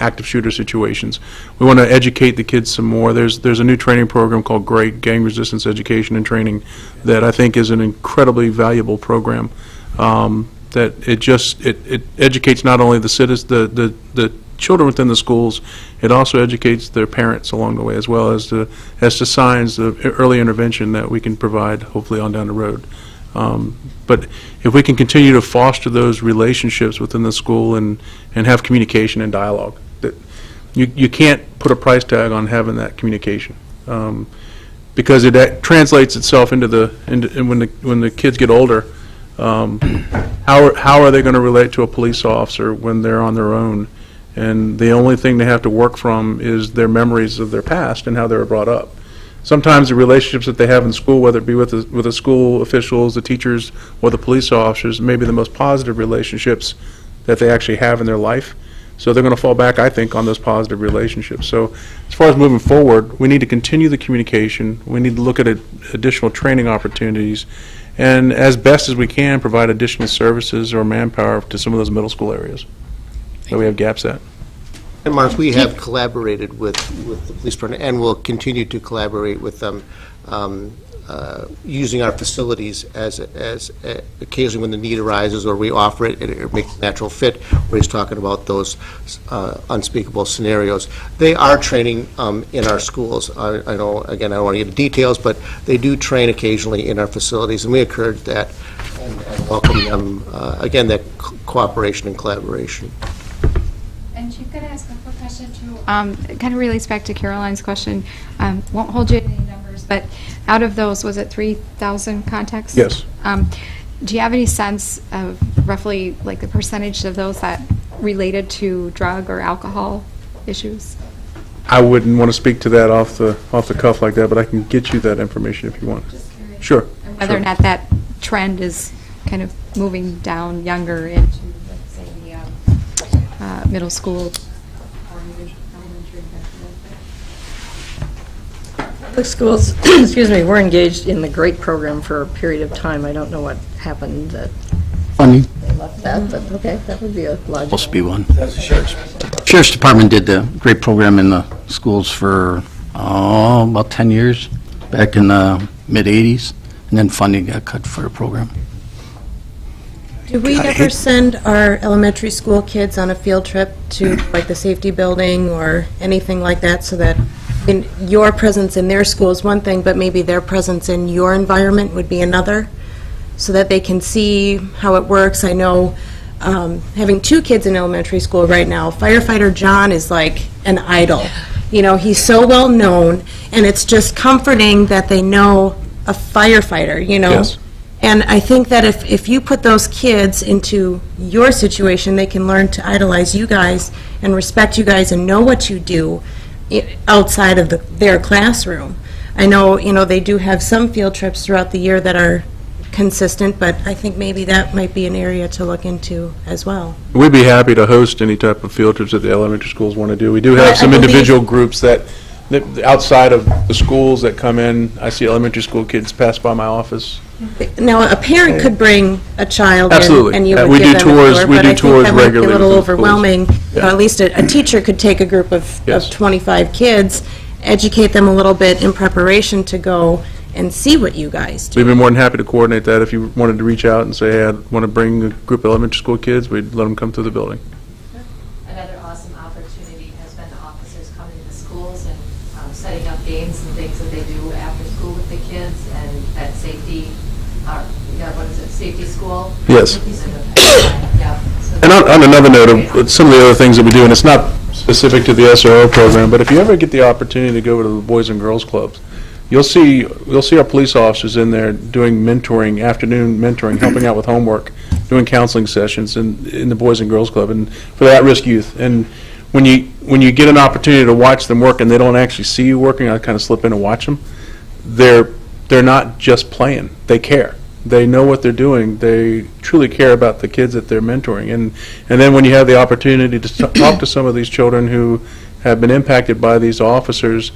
[SPEAKER 9] active shooter situations. We want to educate the kids some more. There's a new training program called GREAT, Gang Resistance Education and Training, that I think is an incredibly valuable program. That it educates not only the children within the schools, it also educates their parents along the way, as well as to signs of early intervention that we can provide, hopefully on down the road. But if we can continue to foster those relationships within the school and have communication and dialogue, that you can't put a price tag on having that communication, because it translates itself into when the kids get older. How are they going to relate to a police officer when they're on their own? And the only thing they have to work from is their memories of their past and how they were brought up. Sometimes the relationships that they have in school, whether it be with the school officials, the teachers, or the police officers, may be the most positive relationships that they actually have in their life. So they're going to fall back, I think, on those positive relationships. So as far as moving forward, we need to continue the communication. We need to look at additional training opportunities, and as best as we can, provide additional services or manpower to some of those middle school areas that we have gaps at.
[SPEAKER 14] And Mark, we have collaborated with the police department, and will continue to collaborate with them, using our facilities as occasionally when the need arises, or we offer it, it makes a natural fit, where he's talking about those unspeakable scenarios. They are training in our schools. I know, again, I don't want to get into details, but they do train occasionally in our facilities, and we encourage that and welcome them, again, that cooperation and collaboration.
[SPEAKER 15] And Chief, could I ask a quick question too? It kind of relates back to Caroline's question. Won't hold you to any numbers, but out of those, was it 3,000 contacts?
[SPEAKER 9] Yes.
[SPEAKER 15] Do you have any sense of roughly like the percentage of those that related to drug or alcohol issues?
[SPEAKER 9] I wouldn't want to speak to that off the cuff like that, but I can get you that information if you want.
[SPEAKER 15] Just curious.
[SPEAKER 9] Sure.
[SPEAKER 15] Whether or not that trend is kind of moving down younger into, let's say, the middle school or elementary.
[SPEAKER 11] Public schools, excuse me, we're engaged in the GREAT program for a period of time. I don't know what happened that
[SPEAKER 7] Funny.
[SPEAKER 11] they left that, but okay, that would be a logical.
[SPEAKER 7] Supposed to be one.
[SPEAKER 6] That's the sheriff's.
[SPEAKER 7] Sheriff's Department did the great program in the schools for, about 10 years, back in the mid-'80s, and then funding got cut for the program.
[SPEAKER 10] Do we ever send our elementary school kids on a field trip to like the safety building or anything like that, so that your presence in their school is one thing, but maybe their presence in your environment would be another, so that they can see how it works? I know, having 2 kids in elementary school right now, firefighter John is like an idol. You know, he's so well known, and it's just comforting that they know a firefighter, you know?
[SPEAKER 9] Yes.
[SPEAKER 10] And I think that if you put those kids into your situation, they can learn to idolize you guys and respect you guys and know what you do outside of their classroom. I know, you know, they do have some field trips throughout the year that are consistent, but I think maybe that might be an area to look into as well.
[SPEAKER 9] We'd be happy to host any type of field trips that the elementary schools want to do. We do have some individual groups that outside of the schools that come in. I see elementary school kids pass by my office.
[SPEAKER 10] Now, a parent could bring a child
[SPEAKER 9] Absolutely.
[SPEAKER 10] in, and you would
[SPEAKER 9] We
[SPEAKER 10] give
[SPEAKER 9] do
[SPEAKER 10] them
[SPEAKER 9] tours-
[SPEAKER 10] a tour,
[SPEAKER 9] we
[SPEAKER 10] but
[SPEAKER 9] do
[SPEAKER 10] I think
[SPEAKER 9] tours
[SPEAKER 10] that might be a
[SPEAKER 9] regularly
[SPEAKER 10] little
[SPEAKER 9] within schools.
[SPEAKER 10] overwhelming.
[SPEAKER 9] Yeah.
[SPEAKER 10] Or at least a teacher could take a group of
[SPEAKER 9] Yes.
[SPEAKER 10] 25 kids, educate them a little bit in preparation to go and see what you guys do.
[SPEAKER 9] We'd be more than happy to coordinate that. If you wanted to reach out and say, hey, I want to bring a group of elementary school kids, we'd let them come through the building.
[SPEAKER 3] Another awesome opportunity has been the officers coming to the schools and setting up games and things that they do after school with the kids, and that safety, what is it, safety school?
[SPEAKER 9] Yes.
[SPEAKER 3] Yeah. So
[SPEAKER 9] And on another note, of some of the other things that we do, and it's not specific to the SRO program, but if you ever get the opportunity to go to the Boys and Girls Clubs, you'll see our police officers in there doing mentoring, afternoon mentoring, helping out with homework, doing counseling sessions in the Boys and Girls Club, and for the at-risk youth. And when you get an opportunity to watch them work and they don't actually see you working, I kind of slip in and watch them. They're not just playing. They care. They know what they're doing. They truly care about the kids that they're mentoring. And then when you have the opportunity to talk to some of these children who have been impacted by these officers,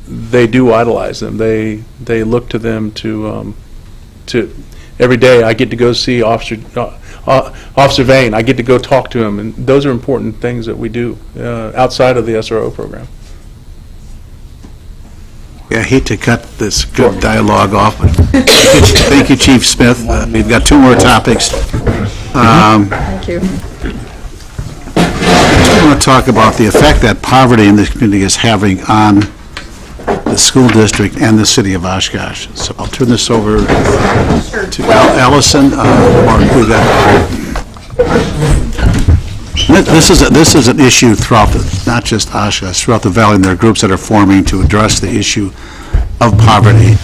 [SPEAKER 9] they do idolize them. They look to them to every day. I get to go see Officer Vane. I get to go talk to him, and those are important things that we do outside of the SRO program.
[SPEAKER 2] Yeah, I hate to cut this good dialogue off, but thank you, Chief Smith. We've got 2 more topics.
[SPEAKER 11] Thank you.
[SPEAKER 2] I want to talk about the effect that poverty in this community is having on the school district and the city of Oshkosh. So I'll turn this over to Allison. This is an issue throughout, not just Oshkosh, throughout the valley, and there are groups that are forming to address the issue of poverty.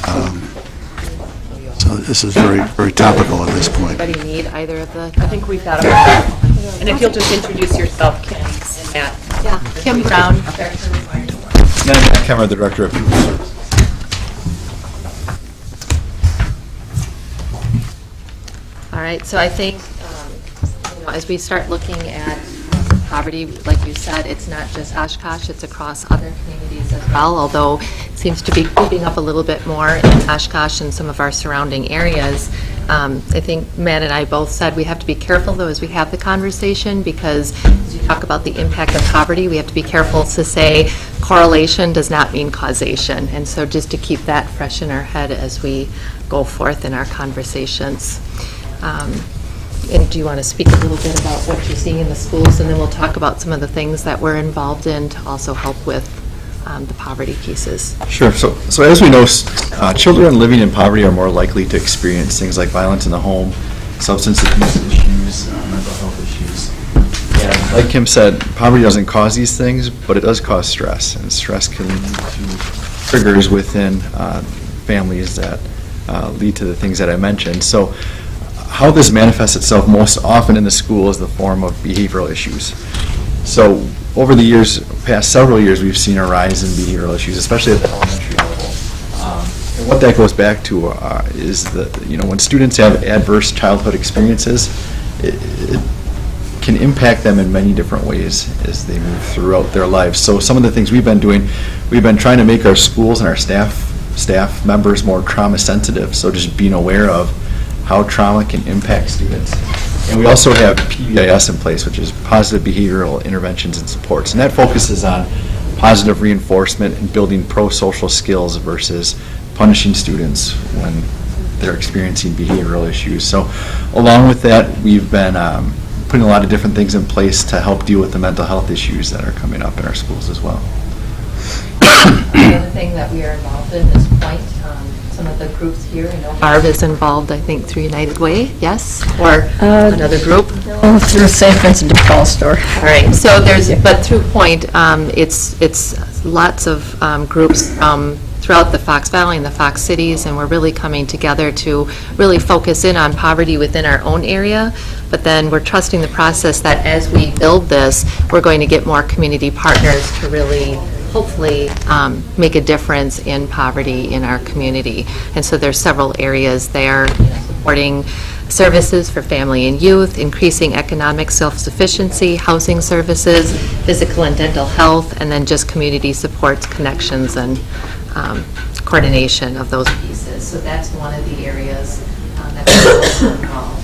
[SPEAKER 2] So this is very, very topical at this point.
[SPEAKER 3] Anybody need either of the? I think we've got them. And if you'll just introduce yourself, Kim and Matt.
[SPEAKER 16] Yeah, Kim Brown.
[SPEAKER 17] Matt Kemmer, the Director of Human Services.
[SPEAKER 16] All right, so I think as we start looking at poverty, like you said, it's not just Oshkosh, it's across other communities as well, although it seems to be creeping up a little bit more in Oshkosh and some of our surrounding areas. I think Matt and I both said we have to be careful, though, as we have the conversation, because as you talk about the impact of poverty, we have to be careful to say correlation does not mean causation. And so just to keep that fresh in our head as we go forth in our conversations. And do you want to speak a little bit about what you're seeing in the schools, and then we'll talk about some of the things that we're involved in to also help with the poverty pieces?
[SPEAKER 17] Sure. So as we know, children living in poverty are more likely to experience things like violence in the home, substance abuse issues, mental health issues. And like Kim said, poverty doesn't cause these things, but it does cause stress, and stress can lead to triggers within families that lead to the things that I mentioned. So how this manifests itself most often in the school is the form of behavioral issues. So over the years, past several years, we've seen a rise in behavioral issues, especially at the elementary level. And what that goes back to is that, when students have adverse childhood experiences, it can impact them in many different ways as they move throughout their lives. So some of the things we've been doing, we've been trying to make our schools and our staff members more trauma sensitive. So just being aware of how trauma can impact students. And we also have PBIS in place, which is Positive Behavioral Interventions and Supports. And that focuses on positive reinforcement and building pro-social skills versus punishing students when they're experiencing behavioral issues. So along with that, we've been putting a lot of different things in place to help deal with the mental health issues that are coming up in our schools as well.
[SPEAKER 16] Another thing that we are involved in is point. Some of the groups here, I know Barb is involved, I think, through United Way, yes? Or another group?
[SPEAKER 11] Oh, through St. Vincent de Paul store.
[SPEAKER 16] All right, so but through Point, it's lots of groups throughout the Fox Valley and the Fox cities, and we're really coming together to really focus in on poverty within our own area, but then we're trusting the process that as we build this, we're going to get more community partners to really hopefully make a difference in poverty in our community. And so there's several areas there, supporting services for family and youth, increasing economic self-sufficiency, housing services, physical and dental health, and then just community supports, connections, and coordination of those pieces. So that's one of the areas that we're also involved.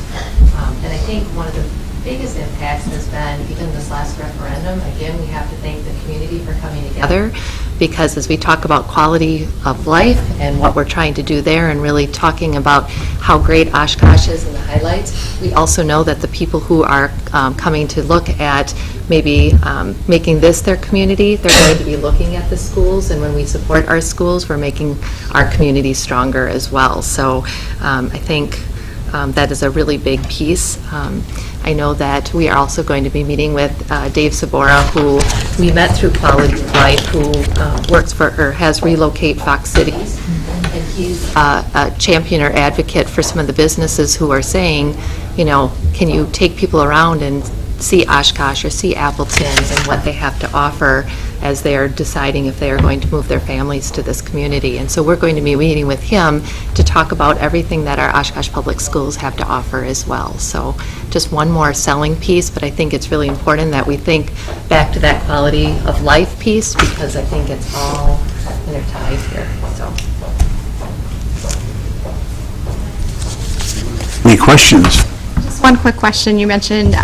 [SPEAKER 16] And I think one of the biggest impacts has been even this last referendum. Again, we have to thank the community for coming together, because as we talk about quality of life and what we're trying to do there and really talking about how great Oshkosh is and the highlights, we also know that the people who are coming to look at maybe making this their community, they're going to be looking at the schools, and when we support our schools, we're making our community stronger as well. So I think that is a really big piece. I know that we are also going to be meeting with Dave Sabora, who we met through Quality of Life, who works for, or has Relocate Fox Cities. And he's a champion or advocate for some of the businesses who are saying, can you take people around and see Oshkosh or see Appleton and what they have to offer as they are deciding if they are going to move their families to this community. And so we're going to be meeting with him to talk about everything that our Oshkosh Public Schools have to offer as well. So just one more selling piece, but I think it's really important that we think back to that quality of life piece, because I think it's all their ties here, so.
[SPEAKER 2] Any questions?
[SPEAKER 15] Just one quick question. You mentioned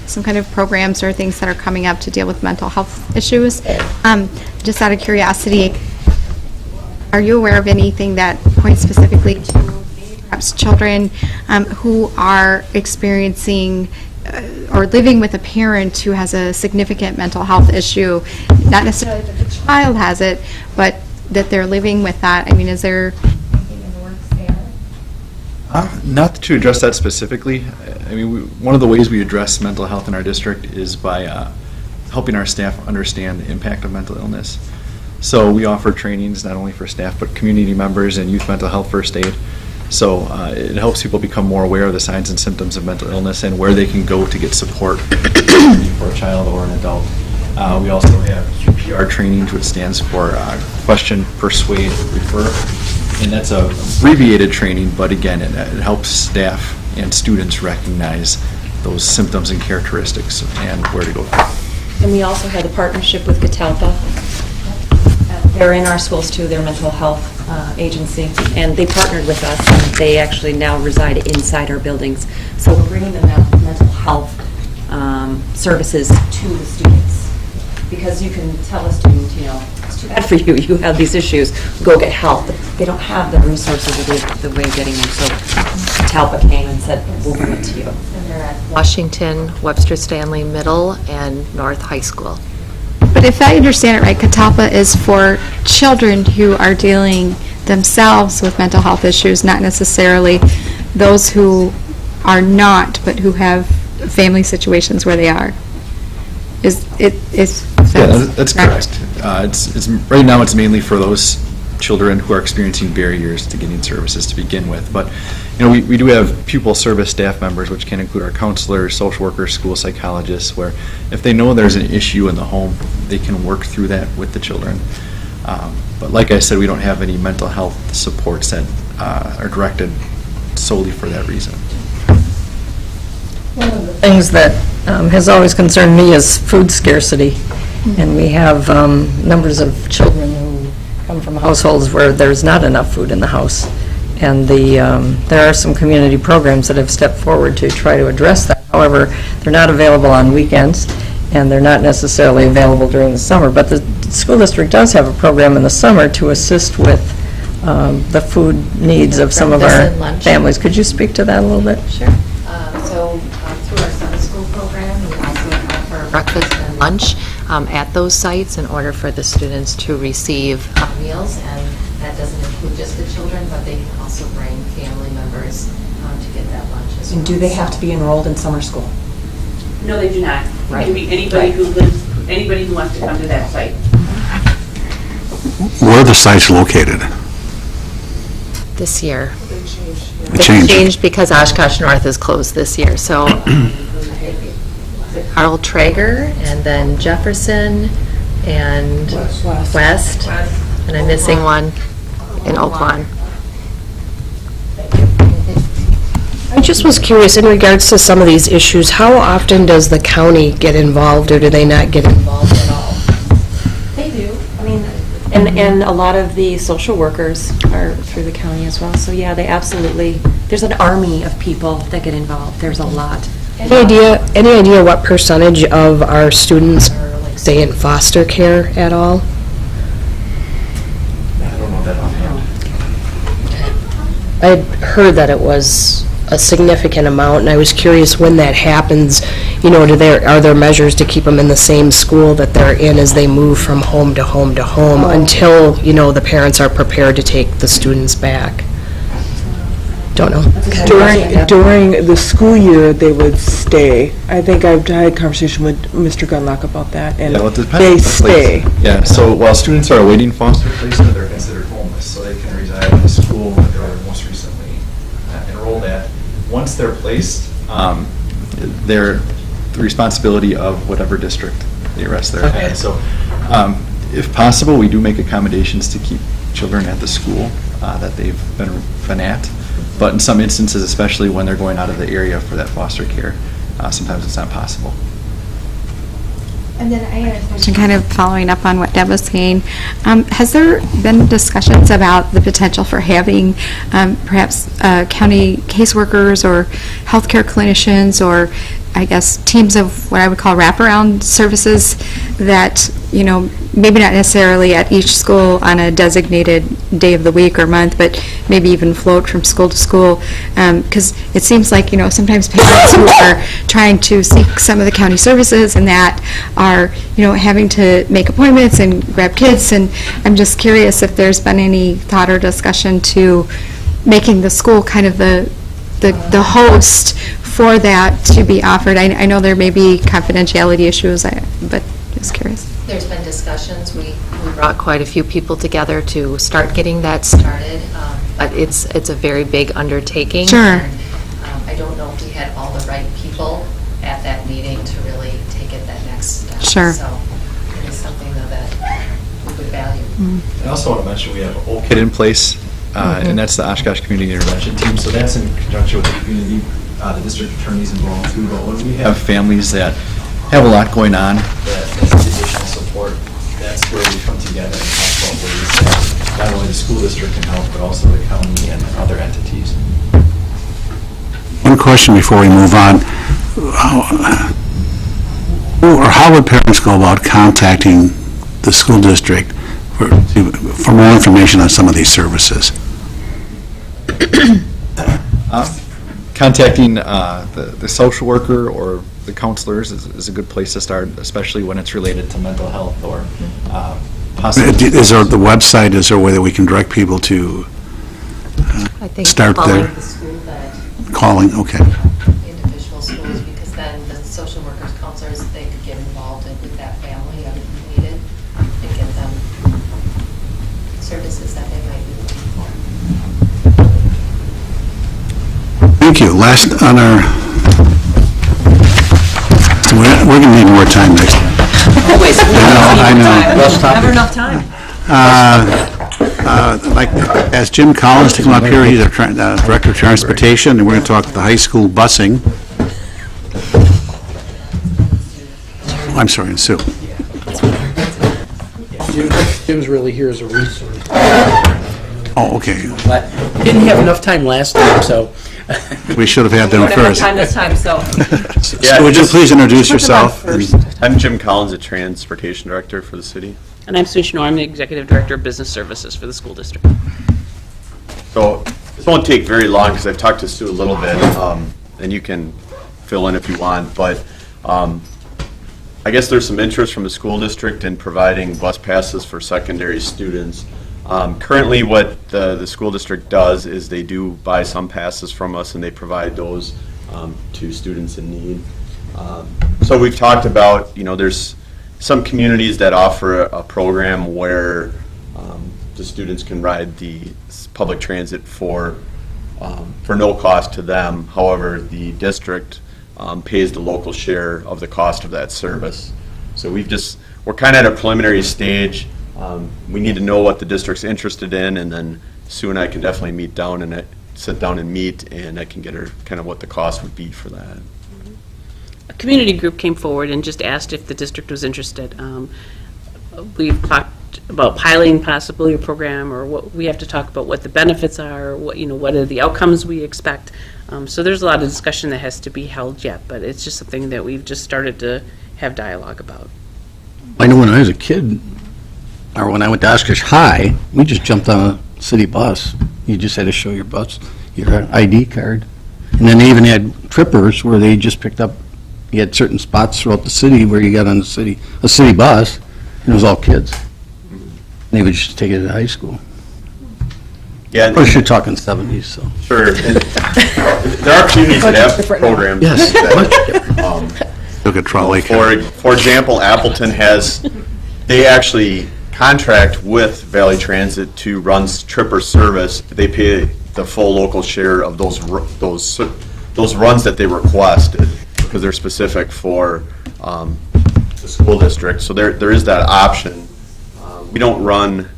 [SPEAKER 15] some kind of programs or things that are coming up to deal with mental health issues. Just out of curiosity, are you aware of anything that points specifically to perhaps children who are experiencing or living with a parent who has a significant mental health issue, not necessarily that the child has it, but that they're living with that? I mean, is there anything in the works there?
[SPEAKER 17] Not to address that specifically. I mean, one of the ways we address mental health in our district is by helping our staff understand the impact of mental illness. So we offer trainings not only for staff, but community members and youth mental health first aid. So it helps people become more aware of the signs and symptoms of mental illness and where they can go to get support for a child or an adult. We also have QPR trainings, which stands for Question, Persuade, Refer. And that's a abbreviated training, but again, it helps staff and students recognize those symptoms and characteristics and where to go.
[SPEAKER 3] And we also have the partnership with Catalpa. They're in our schools too, they're a mental health agency, and they partnered with us, and they actually now reside inside our buildings. So we're bringing the mental health services to the students. Because you can tell a student, you know, it's too bad for you, you have these issues, go get help. But they don't have the resources or the way of getting them. So Talbot came and said, we'll bring it to you.
[SPEAKER 16] And they're at Washington, Webster Stanley Middle, and North High School.
[SPEAKER 15] But if I understand it right, Catalpa is for children who are dealing themselves with mental health issues, not necessarily those who are not, but who have family situations where they are.
[SPEAKER 17] That's correct. It's right now it's mainly for those children who are experiencing barriers to getting services to begin with. But you know, we do have pupil service staff members, which can include our counselors, social workers, school psychologists, where if they know there's an issue in the home, they can work through that with the children. But like I said, we don't have any mental health supports that are directed solely for that reason.
[SPEAKER 11] One of the things that has always concerned me is food scarcity. And we have numbers of children who come from households where there's not enough food in the house. And there are some community programs that have stepped forward to try to address that. However, they're not available on weekends, and they're not necessarily available during the summer. But the school district does have a program in the summer to assist with the food needs of some of our families. Could you speak to that a little bit?
[SPEAKER 16] Sure. So through our Sunday school program, we also offer breakfast and lunch at those sites in order for the students to receive meals, and that doesn't include just the children, but they can also bring family members to get that lunch as well.
[SPEAKER 3] And do they have to be enrolled in summer school?
[SPEAKER 18] No, they do not.
[SPEAKER 3] Right.
[SPEAKER 18] It can be anybody who lives, anybody who wants to come to that site.
[SPEAKER 2] Where are the sites located?
[SPEAKER 16] This year.
[SPEAKER 2] It changed.
[SPEAKER 16] Changed because Oshkosh North is closed this year. So Carl Traeger, and then Jefferson, and West, and I'm missing one in Oakland.
[SPEAKER 12] I just was curious, in regards to some of these issues, how often does the county get involved, or do they not get involved at all?
[SPEAKER 3] They do. I mean, and a lot of the social workers are through the county as well. So yeah, they absolutely, there's an army of people that get involved. There's a lot.
[SPEAKER 12] Any idea what percentage of our students are, like, say, in foster care at all?
[SPEAKER 17] I don't know that offhand.
[SPEAKER 12] I had heard that it was a significant amount, and I was curious when that happens, you know, are there measures to keep them in the same school that they're in as they move from home to home to home until, you know, the parents are prepared to take the students back? Don't know.
[SPEAKER 19] During the school year, they would stay. I think I've had a conversation with Mr. Gunlock about that, and
[SPEAKER 17] Yeah, well, it depends
[SPEAKER 19] they
[SPEAKER 17] on the
[SPEAKER 19] stay.
[SPEAKER 17] place. Yeah, so while students are awaiting foster placement, they're considered homeless, so they can reside in the school that they were most recently enrolled at. Once they're placed, they're the responsibility of whatever district the rest they're in. So if possible, we do make accommodations to keep children at the school that they've been at. But in some instances, especially when they're going out of the area for that foster care, sometimes it's not possible.
[SPEAKER 15] And then I had a question kind of following up on what Deb was saying. Has there been discussions about the potential for having perhaps county caseworkers or healthcare clinicians or I guess teams of what I would call wraparound services that, you know, maybe not necessarily at each school on a designated day of the week or month, but maybe even float from school to school? Because it seems like, you know, sometimes parents who are trying to seek some of the county services and that are, you know, having to make appointments and grab kids. And I'm just curious if there's been any thought or discussion to making the school kind of the host for that to be offered. I know there may be confidentiality issues, but just curious.
[SPEAKER 16] There's been discussions. We brought quite a few people together to start getting that started, but it's a very big undertaking.
[SPEAKER 15] Sure.
[SPEAKER 16] And, I don't know if we had all the right people at that meeting to really take it that next step.
[SPEAKER 15] Sure.
[SPEAKER 16] So it is something though that we would value.
[SPEAKER 17] I also want to mention we have OKID in place, and that's the Oshkosh Community Intervention Team. So that's in conjunction with the community, the district attorneys involved too. But when we have families that have a lot going on, that need additional support, that's where we come together and talk about ways that not only the school district can help, but also the county and other entities.
[SPEAKER 2] One question before we move on. How would parents go about contacting the school district for more information on some of these services?
[SPEAKER 17] Contacting the social worker or the counselors is a good place to start, especially when it's related to mental health or possibly.
[SPEAKER 2] Is there the website, is there a way that we can direct people to
[SPEAKER 16] I think
[SPEAKER 2] start
[SPEAKER 16] calling
[SPEAKER 2] there?
[SPEAKER 16] the school that
[SPEAKER 2] Calling, okay.
[SPEAKER 16] individual schools, because then the social workers, counselors, they could get involved with that family if needed and get them services that they might be looking for.
[SPEAKER 2] Thank you. Last on our, we're going to need more time next time.
[SPEAKER 3] Always.
[SPEAKER 2] I know.
[SPEAKER 3] Never enough time.
[SPEAKER 2] I'd like to ask Jim Collins to come up here. He's our Director of Transportation, and we're going to talk the high school busing. I'm sorry, and Sue.
[SPEAKER 6] Jim's really here as a resource.
[SPEAKER 2] Oh, okay.
[SPEAKER 6] But didn't have enough time last time, so.
[SPEAKER 2] We should have had them
[SPEAKER 3] We don't have
[SPEAKER 2] first.
[SPEAKER 3] time this time, so.
[SPEAKER 2] So would you please introduce yourself?
[SPEAKER 20] I'm Jim Collins, the Transportation Director for the city.
[SPEAKER 18] And I'm Sue Schnorr, I'm the Executive Director of Business Services for the school district.
[SPEAKER 20] So this won't take very long because I've talked to Sue a little bit, and you can fill in if you want, but I guess there's some interest from the school district in providing bus passes for secondary students. Currently what the school district does is they do buy some passes from us and they provide those to students in need. So we've talked about, you know, there's some communities that offer a program where the students can ride the public transit for no cost to them. However, the district pays the local share of the cost of that service. So we're kind of at a preliminary stage. We need to know what the district's interested in, and then Sue and I can definitely sit down and meet, and I can get her kind of what the cost would be for that.
[SPEAKER 18] A community group came forward and just asked if the district was interested. We've talked about piloting possibly a program, or what we have to talk about what the benefits are, what are the outcomes we expect. So there's a lot of discussion that has to be held yet, but it's just something that we've just started to have dialogue about.
[SPEAKER 7] I know when I was a kid, or when I went to Oshkosh High, we just jumped on a city bus. You just had to show your ID card. And then they even had trippers where they just picked up, you had certain spots throughout the city where you got on a city bus, and it was all kids. And they would just take it to high school.
[SPEAKER 20] Yeah,
[SPEAKER 7] of course, you're talking 70s, so.
[SPEAKER 20] Sure. There are communities that have programs.
[SPEAKER 7] Yes.
[SPEAKER 2] Look at Trolley.
[SPEAKER 20] For example, Appleton they actually contract with Valley Transit to run tripper service. They pay the full local share of those runs that they requested because they're specific for the school district. So there is that option. We don't run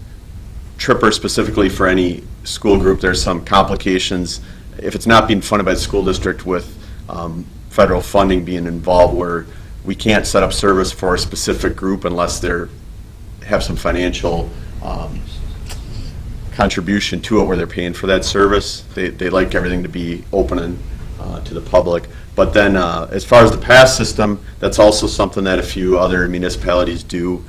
[SPEAKER 20] tripper specifically for any school group. There's some complications if it's not being funded by the school district with federal funding being involved, where we can't set up service for a specific group unless they're, have some financial contribution to it where they're paying for that service. They like everything to be open and to the public. But then as far as the pass system, that's also something that a few other municipalities do.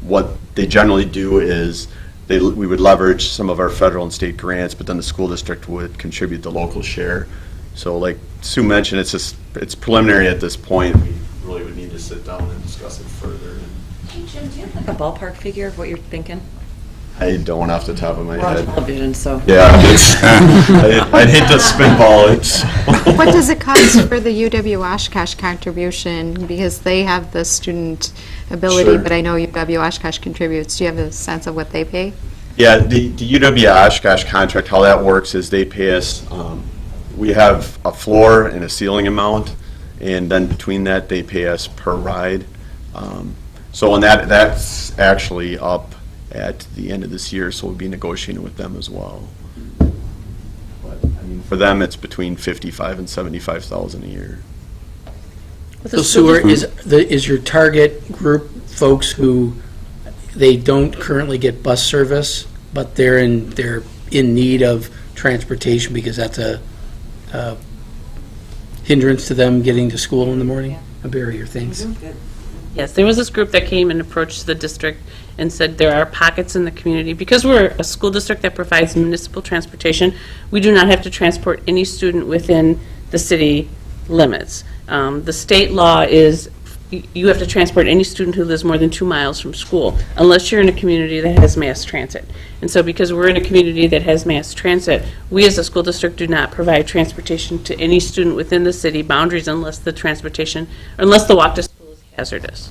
[SPEAKER 20] What they generally do is we would leverage some of our federal and state grants, but then the school district would contribute the local share. So like Sue mentioned, it's preliminary at this point. We really would need to sit down and discuss it further.
[SPEAKER 3] Hey, Jim, do you have like a ballpark figure of what you're thinking?
[SPEAKER 20] I don't off the top of my
[SPEAKER 3] We're on
[SPEAKER 20] head.
[SPEAKER 3] television, so.
[SPEAKER 20] Yeah, I'd hate to spitball it.
[SPEAKER 15] What does it cost for the UW Oshkosh contribution? Because they have the student ability,
[SPEAKER 20] Sure.
[SPEAKER 15] but I know UW Oshkosh contributes. Do you have a sense of what they pay?
[SPEAKER 20] Yeah, the UW Oshkosh contract, how that works is they pay us, we have a floor and a ceiling amount, and then between that, they pay us per ride. So on that's actually up at the end of this year, so we'll be negotiating with them as well. But, I mean, for them, it's between $55,000 and $75,000 a year.
[SPEAKER 6] So sewer, is your target group folks who, they don't currently get bus service, but they're in need of transportation because that's a hindrance to them getting to school in the morning? A barrier, thanks.
[SPEAKER 18] Yes, there was this group that came and approached the district and said there are pockets in the community. Because we're a school district that provides municipal transportation, we do not have to transport any student within the city limits. The state law is you have to transport any student who lives more than 2 miles from school, unless you're in a community that has mass transit. And so because we're in a community that has mass transit, we as a school district do not provide transportation to any student within the city boundaries unless the walk to school is hazardous.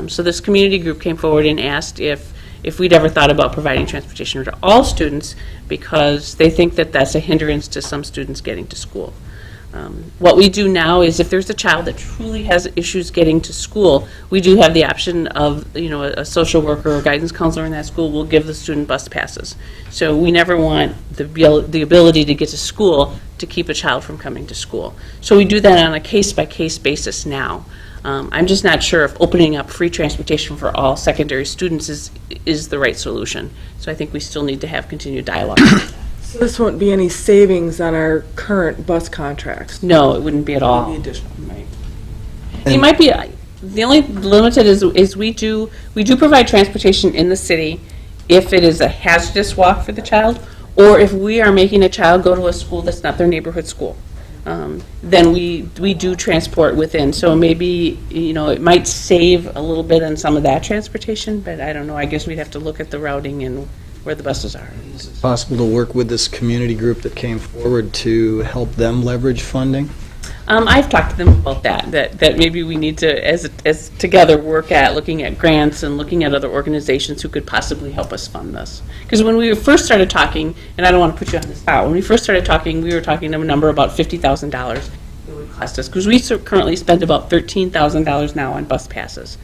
[SPEAKER 18] So this community group came forward and asked if we'd ever thought about providing transportation to all students because they think that that's a hindrance to some students getting to school. What we do now is if there's a child that truly has issues getting to school, we do have the option of, a social worker or guidance counselor in that school will give the student bus passes. So we never want the ability to get to school to keep a child from coming to school. So we do that on a case-by-case basis now. I'm just not sure if opening up free transportation for all secondary students is the right solution. So I think we still need to have continued dialogue.
[SPEAKER 19] So this won't be any savings on our current bus contracts?
[SPEAKER 18] No, it wouldn't be at all.
[SPEAKER 19] It would be additional.
[SPEAKER 18] Right. It might be, the only limited is we do provide transportation in the city if it is a hazardous walk for the child, or if we are making a child go to a school that's not their neighborhood school. Then we do transport within. So maybe, it might save a little bit on some of that transportation, but I don't know. I guess we'd have to look at the routing and where the buses are.
[SPEAKER 21] Is it possible to work with this community group that came forward to help them leverage funding?
[SPEAKER 18] I've talked to them about that maybe we need to, as together, work at looking at grants and looking at other organizations who could possibly help us fund this. Because when we first started talking, and I don't want to put you on the spot, when we first started talking, we were talking a number about $50,000 it would cost us. Because we currently spend about $13,000 now on bus passes.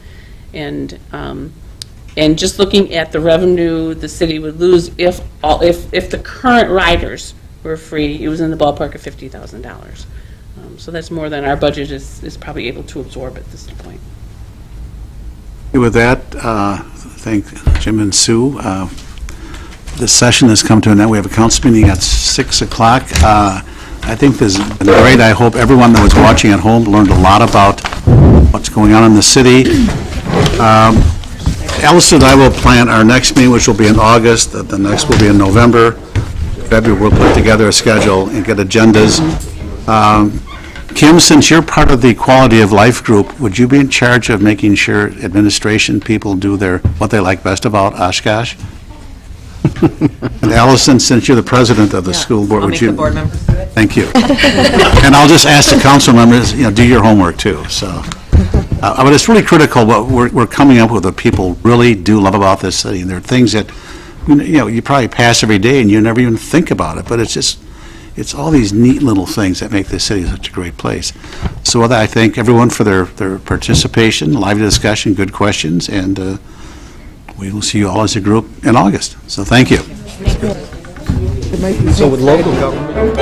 [SPEAKER 18] And just looking at the revenue the city would lose if the current riders were free, it was in the ballpark of $50,000. So that's more than our budget is probably able to absorb at this point.
[SPEAKER 2] With that, thank Jim and Sue. This session has come to an end. We have a council meeting at 6 o'clock. I think this has been great. I hope everyone that was watching at home learned a lot about what's going on in the city. Allison and I will plan our next meeting, which will be in August. The next will be in November. February, we'll put together a schedule and get agendas. Kim, since you're part of the Quality of Life group, would you be in charge of making sure administration people do what they like best about Oshkosh? And Allison, since you're the president of the school board, would you?
[SPEAKER 3] I'll make the board members do it.
[SPEAKER 2] Thank you. And I'll just ask the council members, do your homework too, so. But it's really critical what we're coming up with, what people really do love about this city. And there are things that, you probably pass every day and you never even think about it, but it's all these neat little things that make this city such a great place. So I thank everyone for their participation, lively discussion, good questions, and we will see you all as a group in August. So thank you.
[SPEAKER 21] So with local government...